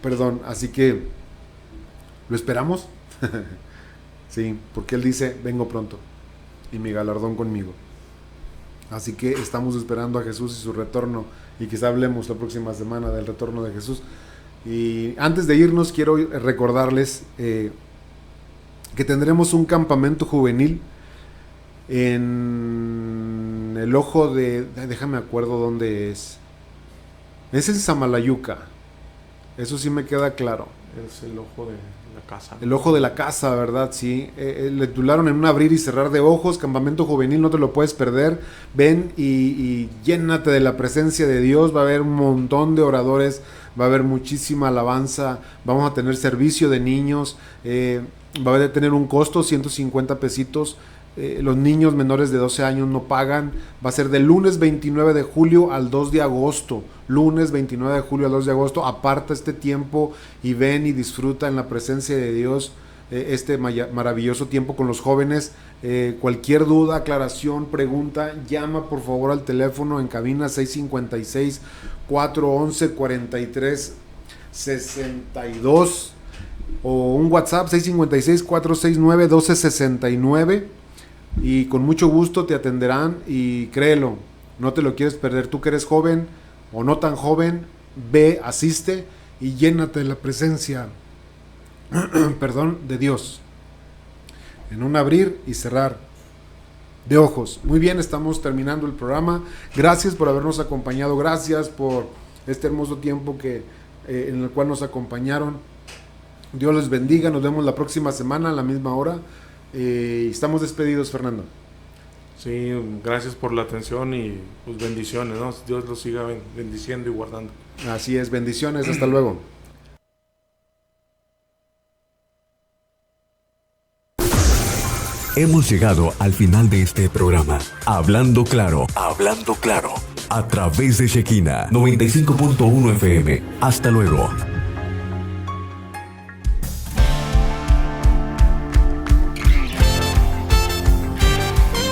Perdón, así que ¿lo esperamos? Sí, porque Él dice: vengo pronto y mi galardón conmigo. Así que estamos esperando a Jesús y su retorno, y quizá hablemos la próxima semana del retorno de Jesús. Y antes de irnos, quiero recordarles que tendremos un campamento juvenil en el ojo de... déjame acuerdo dónde es. Es en Samalayuca. Eso sí me queda claro. Es el ojo de la casa. El ojo de la casa, ¿verdad? Sí. Le titularon En un abrir y cerrar de ojos, campamento juvenil, no te lo puedes perder. Ven y llénate de la presencia de Dios. Va a haber un montón de oradores, va a haber muchísima alabanza, vamos a tener servicio de niños, va a tener un costo, 150 pesitos. Los niños menores de 12 años no pagan. Va a ser del lunes 29 de julio al 2 de agosto. Lunes 29 de julio al 2 de agosto. Aparta este tiempo y ven y disfruta en la presencia de Dios este maravilloso tiempo con los jóvenes. Cualquier duda, aclaración, pregunta, llama por favor al teléfono en cabina 656-411-4362 o un WhatsApp 656-469-1269. Y con mucho gusto te atenderán y créelo, no te lo quieres perder. Tú que eres joven o no tan joven, ve, asiste y llénate de la presencia de Dios en un abrir y cerrar de ojos. Muy bien, estamos terminando el programa. Gracias por habernos acompañado, gracias por este hermoso tiempo en el cual nos acompañaron. Dios les bendiga, nos vemos la próxima semana a la misma hora. Estamos despedidos, Fernando. Sí, gracias por la atención y pues bendiciones, ¿no? Dios los siga bendiciendo y guardando. Así es, bendiciones, hasta luego. Hemos llegado al final de este programa. Hablando claro, a través de Shekinah 95.1 FM. Hasta luego.